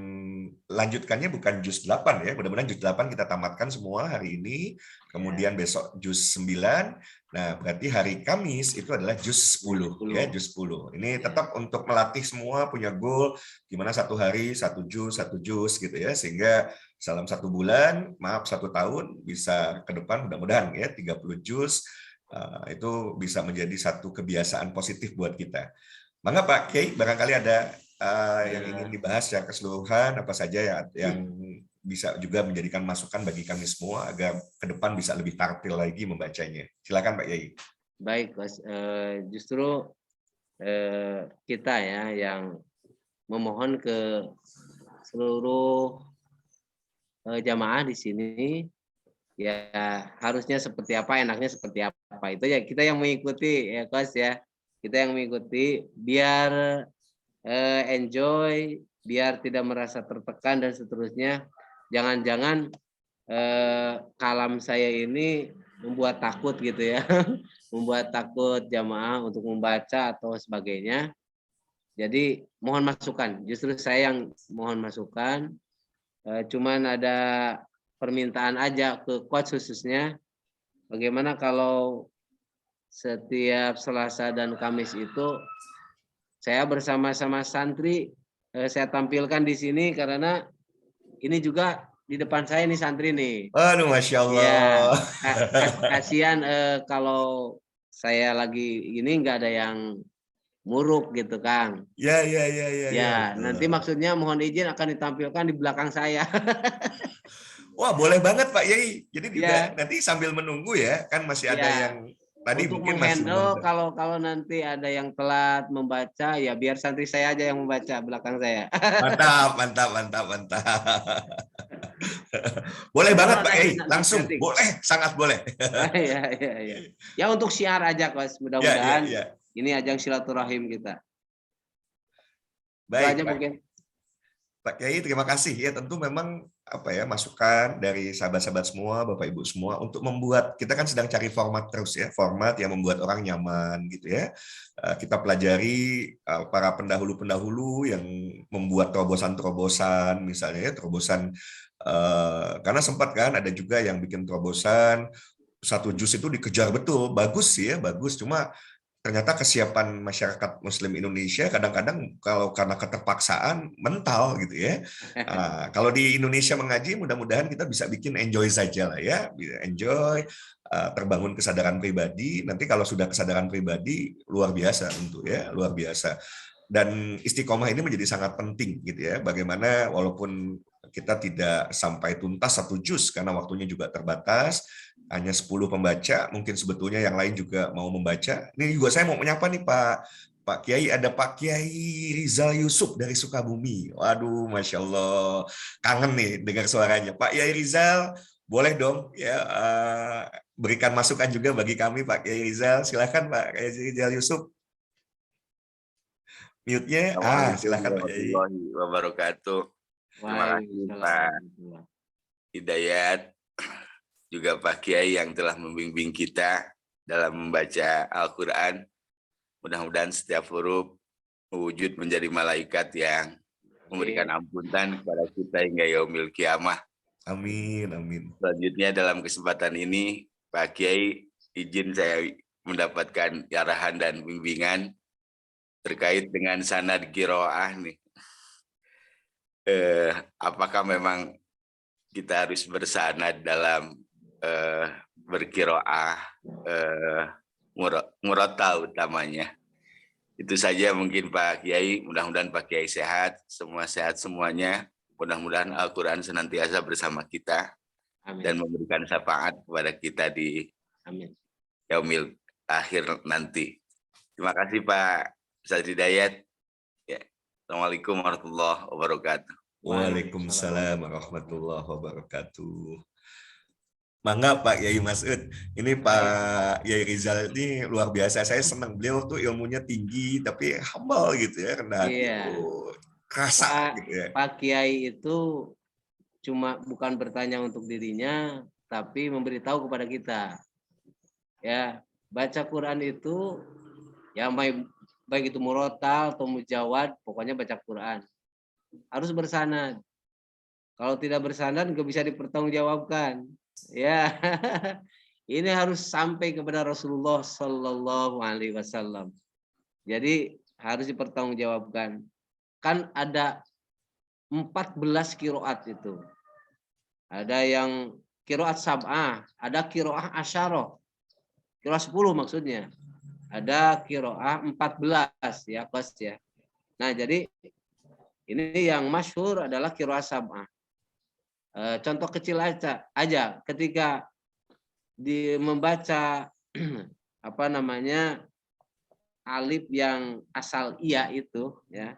lanjutkannya bukan juz 8 ya. Mudah-mudahan juz 8 kita tamatkan semua hari ini. Kemudian besok juz 9. Nah, berarti hari Kamis itu adalah juz 10 ya, juz 10. Ini tetap untuk melatih semua punya goal gimana satu hari satu juz gitu ya, sehingga dalam 1 bulan, maaf 1 tahun bisa ke depan mudah-mudahan ya 30 juz itu bisa menjadi satu kebiasaan positif buat kita. Mangga Pak Kiai, barangkali ada yang ingin dibahas secara keseluruhan, apa saja yang bisa juga menjadikan masukan bagi kami semua agar ke depan bisa lebih tartil lagi membacanya. Silakan Pak Yai. Baik, Mas. Justru kita ya yang memohon ke seluruh jamaah di sini ya harusnya seperti apa, enaknya seperti apa. Itu ya kita yang mengikuti ya, Kos ya. Kita yang mengikuti biar enjoy, biar tidak merasa tertekan dan seterusnya. Jangan-jangan kalam saya ini membuat takut gitu ya, membuat takut jamaah untuk membaca atau sebagainya. Jadi mohon masukan. Justru saya yang mohon masukan. Cuman ada permintaan aja ke coach khususnya. Bagaimana kalau setiap Selasa dan Kamis itu saya bersama-sama santri, saya tampilkan di sini karena ini juga di depan saya nih santri nih. Aduh, Masya Allah. Ya, kasihan kalau saya lagi ini nggak ada yang muruk gitu, Kang. Ya. Nanti maksudnya mohon izin akan ditampilkan di belakang saya. Wah, boleh banget Pak Yai. Jadi juga nanti sambil menunggu ya, kan masih ada yang tadi untuk mungkin masih menghandle kalau nanti ada yang telat membaca ya biar santri saya aja yang membaca belakang saya. Mantap. Boleh banget Pak Yai, langsung boleh, sangat boleh. Ya. Ya untuk syiar aja Kos, mudah-mudahan ini ajang silaturahim kita. Baik, Pak. Mungkin. Pak Kiai, terima kasih ya. Tentu memang masukan dari sahabat-sahabat semua, Bapak Ibu semua untuk membuat, kita kan sedang cari format terus ya, format yang membuat orang nyaman gitu ya. Kita pelajari para pendahulu-pendahulu yang membuat terobosan-terobosan misalnya ya, terobosan karena sempat kan ada juga yang bikin terobosan 1 juz itu dikejar betul, bagus sih ya, bagus, cuma ternyata kesiapan masyarakat Muslim Indonesia kadang-kadang kalau karena keterpaksaan mental gitu ya. Kalau di Indonesia mengaji, mudah-mudahan kita bisa bikin enjoy saja lah ya, enjoy, terbangun kesadaran pribadi. Nanti kalau sudah kesadaran pribadi luar biasa tentu ya, luar biasa. Dan istiqomah ini menjadi sangat penting gitu ya. Bagaimana walaupun kita tidak sampai tuntas 1 juz karena waktunya juga terbatas, hanya 10 pembaca, mungkin sebetulnya yang lain juga mau membaca. Ini juga saya mau menyapa nih Pak Kiai, ada Pak Kiai Rizal Yusuf dari Sukabumi. Waduh, Masya Allah, kangen nih dengar suaranya. Pak Kiai Rizal, boleh dong ya berikan masukan juga bagi kami Pak Kiai Rizal. Silakan Pak Kiai Rizal Yusuf. Mute-nya, silakan Pak Kiai. Warahmatullahi wabarakatuh. Terima kasih Pak Hidayat, juga Pak Kiai yang telah membimbing kita dalam membaca Al-Quran. Mudah-mudahan setiap huruf mewujud menjadi malaikat yang memberikan ampunan kepada kita hingga yaumil kiamah. Amin, amin. Selanjutnya dalam kesempatan ini, Pak Kiai, izin saya mendapatkan arahan dan bimbingan terkait dengan sanad qiraah nih. Apakah memang kita harus bersanad dalam berqiraah murattal utamanya? Itu saja mungkin Pak Kiai. Mudah-mudahan Pak Kiai sehat, semua sehat semuanya. Mudah-mudahan Al-Quran senantiasa bersama kita. Amin. Dan memberikan syafaat kepada kita di yaumil akhir nanti. Terima kasih Pak Ustaz Hidayat. Ya. Assalamualaikum warahmatullahi wabarakatuh. Waalaikumsalam warahmatullahi wabarakatuh. Mangga Pak Yai Mas'ud. Ini Pak Yai Rizal ini luar biasa. Saya senang, beliau tuh ilmunya tinggi tapi humble gitu ya, rendah hati. Kerasa gitu ya. Pak Kiai itu cuma bukan bertanya untuk dirinya, tapi memberitahu kepada kita. Ya, baca Quran itu ya baik itu murattal atau mujawad, pokoknya baca Quran. Harus bersanad. Kalau tidak bersanad nggak bisa dipertanggungjawabkan. Ya, ini harus sampai kepada Rasulullah Sallallahu Alaihi Wasallam. Jadi harus dipertanggungjawabkan. Kan ada 14 qiraat itu. Ada yang qiraat sab'ah, ada qiraat asyarah. Qiraat 10 maksudnya. Ada qiraat 14 ya, Kos ya. Nah, jadi ini yang masyhur adalah qiraat sab'ah. Contoh kecil aja ketika membaca apa namanya alif yang asal iya itu ya.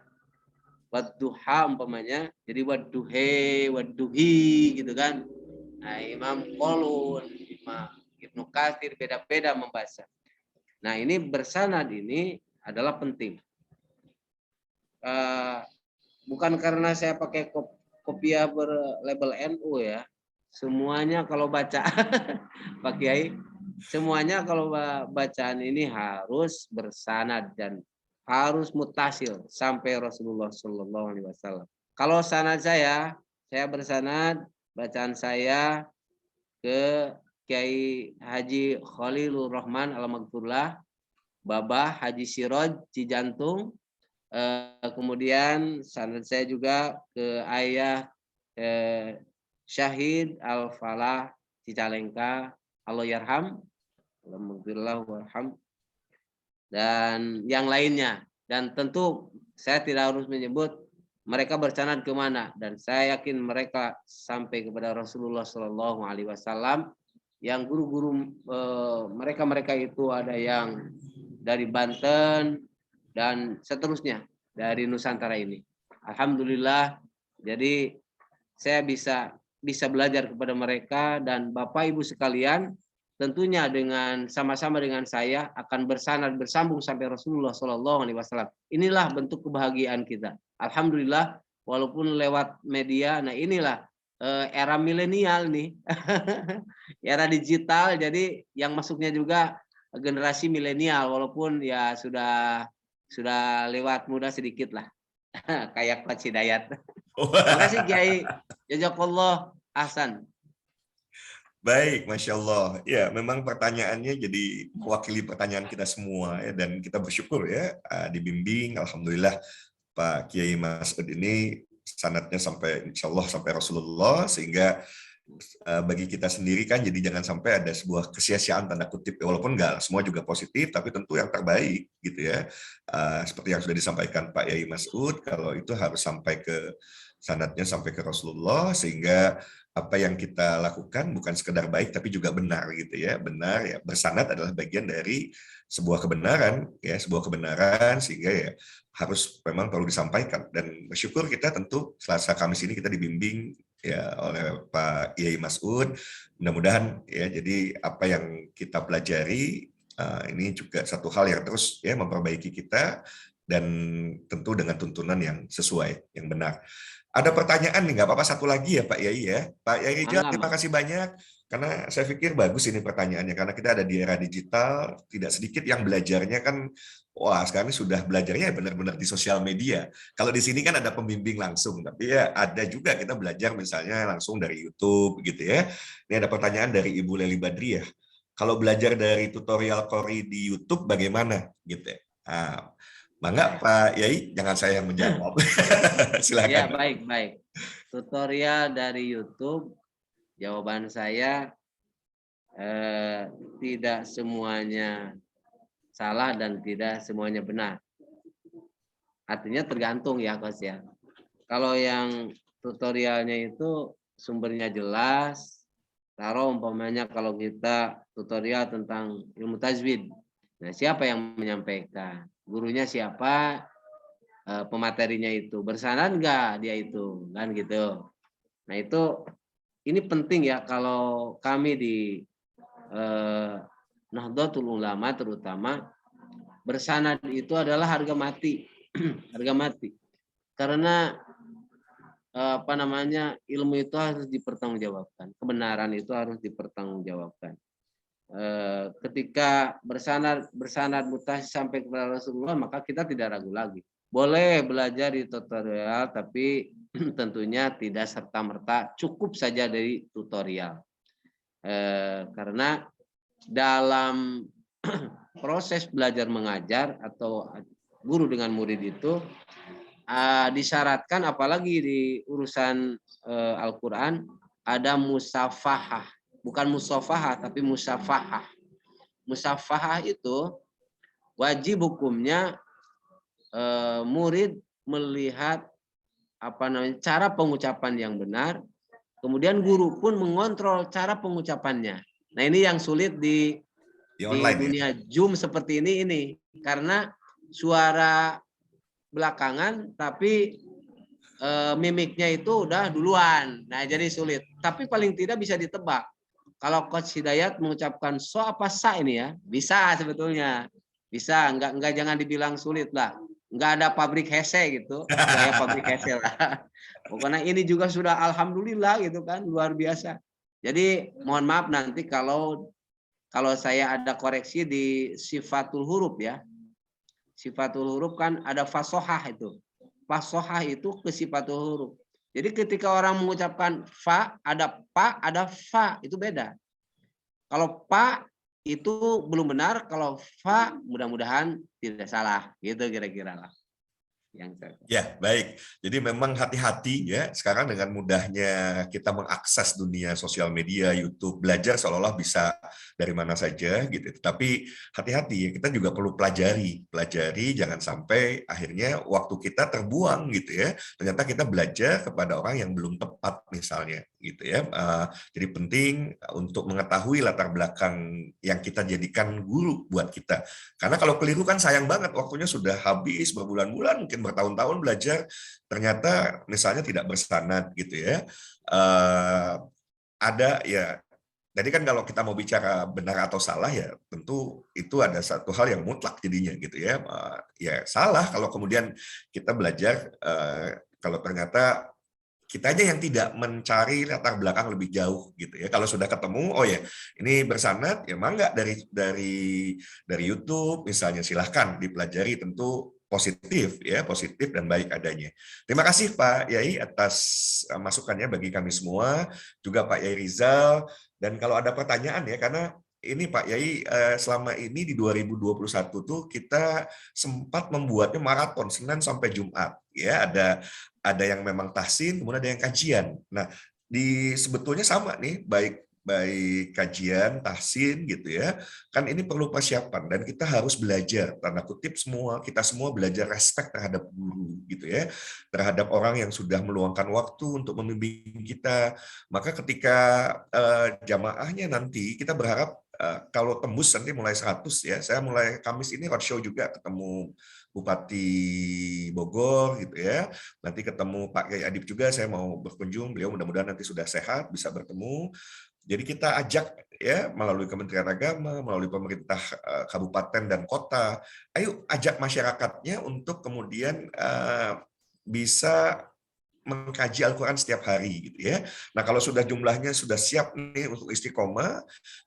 Wadduha umpamanya, jadi wadduhe, wadduhi gitu kan. Nah, Imam Qalun, Imam Ibnu Katsir beda-beda membaca. Nah, ini bersanad ini adalah penting. Bukan karena saya pakai kopiah berlabel NU ya. Semuanya kalau baca Pak Kiai, semuanya kalau bacaan ini harus bersanad dan harus mutasil sampai Rasulullah Sallallahu Alaihi Wasallam. Kalau sanad saya bersanad bacaan saya ke Kiai Haji Khalilur Rahman Al-Maghfurlah, Babah Haji Siroj Cijantung, kemudian sanad saya juga ke ayah Syahid Al-Falah Cicalengka, Allah yarham, Alhamdulillah warham, dan yang lainnya. Dan tentu saya tidak harus menyebut mereka bersanad kemana, dan saya yakin mereka sampai kepada Rasulullah Sallallahu Alaihi Wasallam. Yang guru-guru mereka itu ada yang dari Banten dan seterusnya dari Nusantara ini. Alhamdulillah, jadi saya bisa belajar kepada mereka, dan Bapak Ibu sekalian tentunya dengan sama-sama dengan saya akan bersanad bersambung sampai Rasulullah Sallallahu Alaihi Wasallam. Inilah bentuk kebahagiaan kita. Alhamdulillah, walaupun lewat media. Nah, inilah era milenial nih, era digital. Jadi yang masuknya juga generasi milenial, walaupun ya sudah lewat muda sedikit lah, kayak Pak Hidayat. Terima kasih Kiai. Jazakallah ahsan. Baik, Masya Allah. Ya, memang pertanyaannya jadi mewakili pertanyaan kita semua ya, dan kita bersyukur ya dibimbing. Alhamdulillah Pak Kiai Mas'ud ini sanadnya sampai Insya Allah sampai Rasulullah, sehingga bagi kita sendiri kan, jadi jangan sampai ada sebuah kesia-siaan tanda kutip, walaupun enggak semua juga positif, tapi tentu yang terbaik gitu ya. Seperti yang sudah disampaikan Pak Yai Mas'ud, kalau itu harus sampai ke sanadnya sampai ke Rasulullah, sehingga apa yang kita lakukan bukan sekedar baik tapi juga benar gitu ya. Benar ya, bersanad adalah bagian dari sebuah kebenaran ya, sebuah kebenaran, sehingga ya harus memang perlu disampaikan. Dan bersyukur kita tentu Selasa Kamis ini kita dibimbing ya oleh Pak Yai Mas'ud. Mudah-mudahan ya, jadi apa yang kita pelajari ini juga satu hal yang terus ya memperbaiki kita, dan tentu dengan tuntunan yang sesuai, yang benar. Ada pertanyaan nih, nggak apa-apa satu lagi ya Pak Yai ya. Pak Yai Rijal, terima kasih banyak. Karena saya pikir bagus ini pertanyaannya, karena kita ada di era digital, tidak sedikit yang belajarnya kan, wah sekarang sudah belajarnya benar-benar di sosial media. Kalau di sini kan ada pembimbing langsung, tapi ya ada juga kita belajar misalnya langsung dari YouTube gitu ya. Ini ada pertanyaan dari Ibu Leli Badriah. Kalau belajar dari tutorial Qori di YouTube bagaimana gitu ya? Nah, Bangga Pak Yai, jangan saya yang menjawab. Silakan. Ya, baik. Tutorial dari YouTube, jawaban saya tidak semuanya salah dan tidak semuanya benar. Artinya tergantung ya, Coach ya. Kalau yang tutorialnya itu sumbernya jelas, taruh umpamanya kalau kita tutorial tentang ilmu tajwid. Nah, siapa yang menyampaikan? Gurunya siapa, pematerinya itu bersanad enggak dia itu, kan gitu. Nah itu ini penting ya, kalau kami di Nahdlatul Ulama terutama, bersanad itu adalah harga mati. Harga mati, karena apa namanya, ilmu itu harus dipertanggungjawabkan, kebenaran itu harus dipertanggungjawabkan. Ketika bersanad mutasyabih sampai kepada Rasulullah, maka kita tidak ragu lagi. Boleh belajar di tutorial, tapi tentunya tidak serta-merta cukup saja dari tutorial. Karena dalam proses belajar mengajar atau guru dengan murid itu disyaratkan, apalagi di urusan Al-Quran, ada musafahah. Bukan musafahah, tapi musafahah. Musafahah itu wajib hukumnya murid melihat apa namanya, cara pengucapan yang benar, kemudian guru pun mengontrol cara pengucapannya. Nah ini yang sulit di dunia Zoom seperti ini, karena suara belakangan tapi mimiknya itu udah duluan. Nah jadi sulit, tapi paling tidak bisa ditebak. Kalau Coach Hidayat mengucapkan so apa sa ini ya, bisa sebetulnya. Bisa, enggak jangan dibilang sulit lah. Enggak ada pabrik hese gitu. Kayak pabrik hese lah. Pokoknya ini juga sudah alhamdulillah gitu kan, luar biasa. Jadi mohon maaf nanti kalau saya ada koreksi di sifatul huruf ya. Sifatul huruf kan ada fasohah itu. Fasohah itu ke sifatul huruf. Jadi ketika orang mengucapkan fa, ada pa, ada fa, itu beda. Kalau pa itu belum benar, kalau fa mudah-mudahan tidak salah. Gitu kira-kira lah. Ya, baik. Jadi memang hati-hati ya, sekarang dengan mudahnya kita mengakses dunia sosial media, YouTube, belajar seolah-olah bisa dari mana saja gitu. Tapi hati-hati ya, kita juga perlu pelajari, jangan sampai akhirnya waktu kita terbuang gitu ya. Ternyata kita belajar kepada orang yang belum tepat misalnya gitu ya. Jadi penting untuk mengetahui latar belakang yang kita jadikan guru buat kita. Karena kalau keliru kan sayang banget, waktunya sudah habis berbulan-bulan, mungkin bertahun-tahun belajar, ternyata misalnya tidak bersanad gitu ya. Ada ya, jadi kan kalau kita mau bicara benar atau salah ya tentu itu ada satu hal yang mutlak jadinya gitu ya. Ya salah kalau kemudian kita belajar kalau ternyata kitanya yang tidak mencari latar belakang lebih jauh gitu ya. Kalau sudah ketemu, oh ya ini bersanad, ya mangga dari YouTube misalnya, silahkan dipelajari, tentu positif ya, positif dan baik adanya. Terima kasih Pak Yai atas masukannya bagi kami semua, juga Pak Yai Rizal. Dan kalau ada pertanyaan ya, karena ini Pak Yai selama ini di 2021 tuh kita sempat membuatnya maraton Senin sampai Jumat ya, ada yang memang tahsin, kemudian ada yang kajian. Nah sebetulnya sama nih, baik kajian, tahsin gitu ya. Kan ini perlu persiapan dan kita harus belajar, tanda kutip kita semua belajar respect terhadap guru gitu ya. Terhadap orang yang sudah meluangkan waktu untuk membimbing kita. Maka ketika jamaahnya nanti kita berharap kalau tembus nanti mulai 100 ya. Saya mulai Kamis ini roadshow juga ketemu Bupati Bogor gitu ya. Nanti ketemu Pak Kiai Adib juga, saya mau berkunjung, beliau mudah-mudahan nanti sudah sehat bisa bertemu. Jadi kita ajak ya melalui Kementerian Agama, melalui pemerintah kabupaten dan kota, ayo ajak masyarakatnya untuk kemudian bisa mengkaji Al-Quran setiap hari gitu ya. Nah kalau sudah jumlahnya sudah siap nih untuk istiqomah,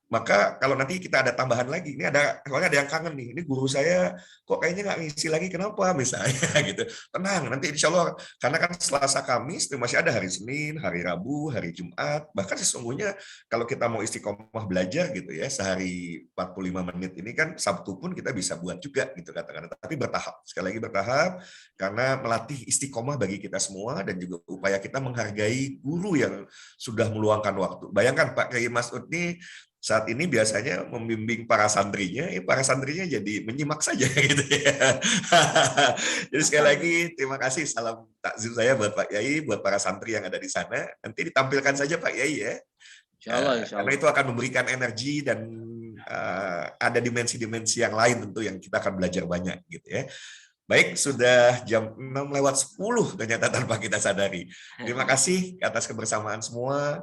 maka kalau nanti kita ada tambahan lagi, ini soalnya ada yang kangen nih, ini guru saya kok kayaknya nggak ngisi lagi, kenapa misalnya gitu. Tenang, nanti insya Allah, karena kan Selasa Kamis itu masih ada hari Senin, hari Rabu, hari Jumat, bahkan sesungguhnya kalau kita mau istiqomah belajar gitu ya, sehari 45 menit ini kan Sabtu pun kita bisa buat juga gitu katakan, tapi bertahap, sekali lagi bertahap, karena melatih istiqomah bagi kita semua dan juga upaya kita menghargai guru yang sudah meluangkan waktu. Bayangkan Pak Kiai Mas'ud nih saat ini biasanya membimbing para santrinya jadi menyimak saja gitu ya. Jadi sekali lagi terima kasih, salam takzim saya buat Pak Kiai, buat para santri yang ada di sana. Nanti ditampilkan saja Pak Kiai ya. Insya Allah. Karena itu akan memberikan energi dan ada dimensi-dimensi yang lain tentu yang kita akan belajar banyak gitu ya. Baik, sudah jam 6:10 ternyata tanpa kita sadari. Terima kasih atas kebersamaan semua.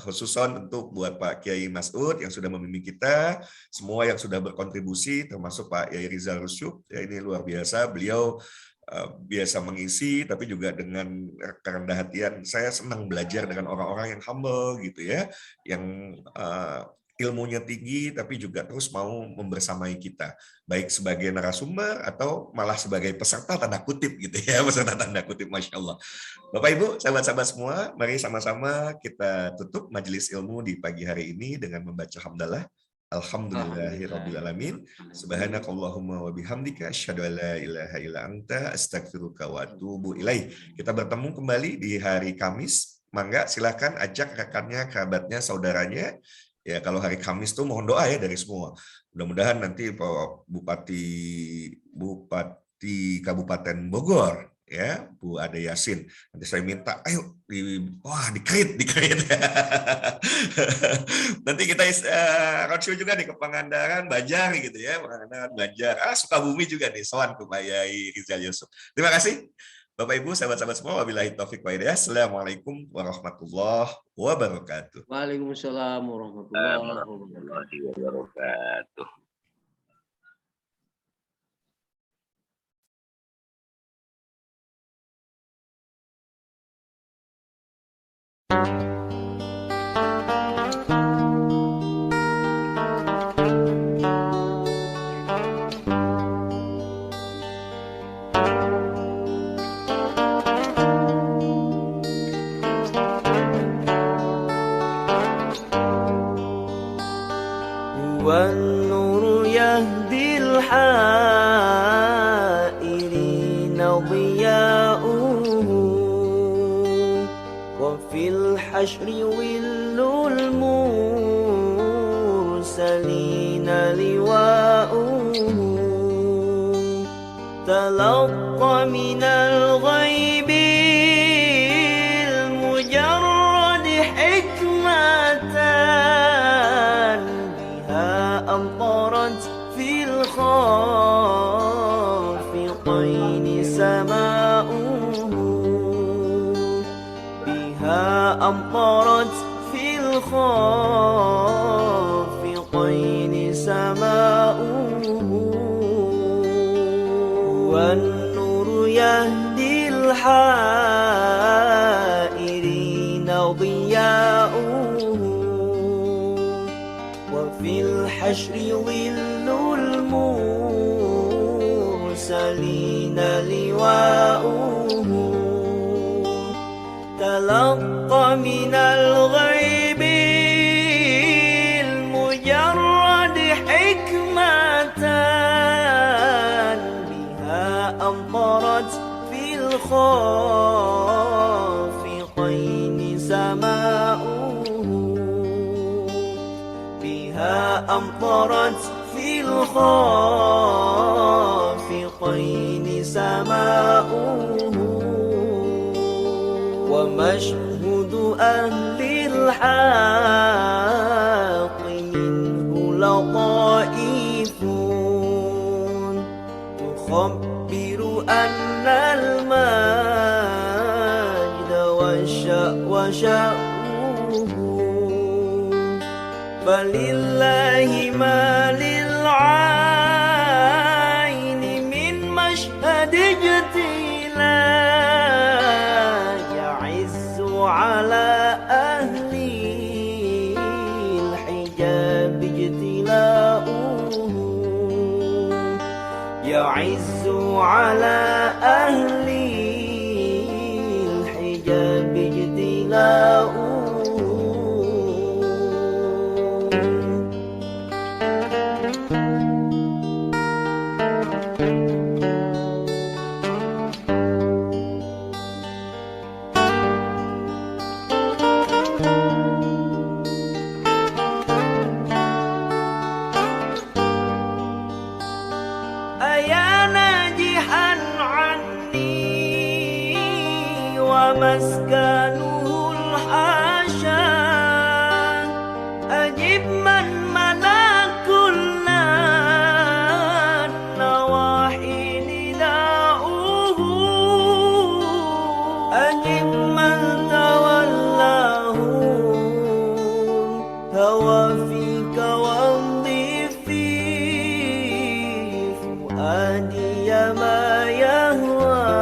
Khususon untuk buat Pak Kiai Mas'ud yang sudah membimbing kita, semua yang sudah berkontribusi, termasuk Pak Yai Rizal Rusyuk, ya ini luar biasa, beliau biasa mengisi, tapi juga dengan kerendah hatian. Saya senang belajar dengan orang-orang yang humble gitu ya, yang ilmunya tinggi, tapi juga terus mau membersamai kita, baik sebagai narasumber atau malah sebagai peserta tanda kutip gitu ya, peserta tanda kutip, Masya Allah. Bapak Ibu, sahabat-sahabat semua, mari sama-sama kita tutup majelis ilmu di pagi hari ini dengan membaca hamdalah. Alhamdulillahirrabbilalamin. Subhanakallahumma wa bihamdika asyhadu an la ilaha illa anta astaghfiruka wa atubu ilaih. Kita bertemu kembali di hari Kamis. Mangga silakan ajak rekannya, kerabatnya, saudaranya. Ya, kalau hari Kamis tuh mohon doa ya dari semua. Mudah-mudahan nanti Pak Bupati Kabupaten Bogor ya, Bu Ade Yasin. Nanti saya minta ayo dikrit. Nanti kita roadshow juga nih ke Pangandaran, Banjar gitu ya, Pangandaran, Banjar. Sukabumi juga nih, sowan ke Pak Yai Rizal Yusuf. Terima kasih. Bapak Ibu, sahabat-sahabat semua, wabillahi taufik wa hidayah. Assalamualaikum warahmatullahi wabarakatuh. Waalaikumsalam warahmatullahi wabarakatuh. والنور يهدي الحائرين ضياؤه وفي الحشر ظل المرسلين لواؤه تلقى من الغيب المجرد حكمة أمطرت في الخافقين سماؤه بها أمطرت في الخافقين سماؤه والنور يهدي الحائرين ضياؤه وفي الحشر ظل المرسلين لواؤه تلقى من الغيب المجرد حكمة بها أمطرت في الخافقين سماؤه أمطرت في الخافقين سماؤه ومشهد أهل الحق منه لطائف تخبر أن المجد وشأوه فلله ما للعين من مشهد اجتلاء يعز على أهل الحجاب اجتلاؤه يعز على أهل الحجاب اجتلاؤه مسكنه الحاشا أجب من ملا كل النواحي نداؤه أجب من تولاه هوى فيك وامضي في فؤادي ما يهوى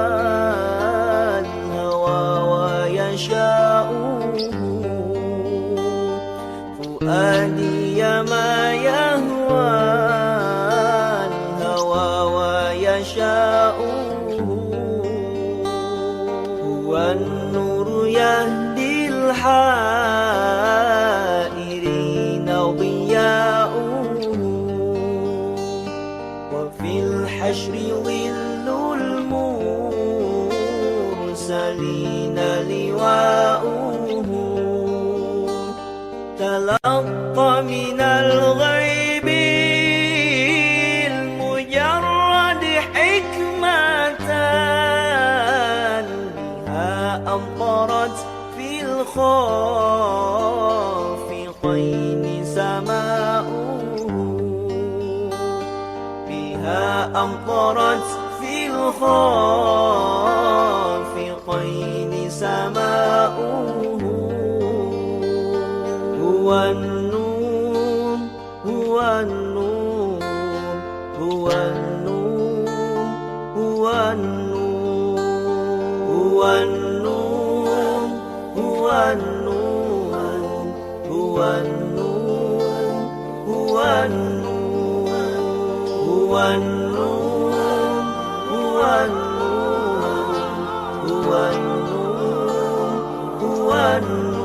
فؤادي ما يهوى الهوى ويشاؤه هو النور يهدي الحائرين ضياؤه وفي الحشر ظل المرسلين لواؤه تلقى من الغيب المجرد حكمة بها أمطرت في الخافقين سماؤه بها أمطرت في الخافقين سماؤه هو النور هو النور هو النور هو النور هو النور هو النور هو النور هو النور هو النور هو النور هو النور هو النور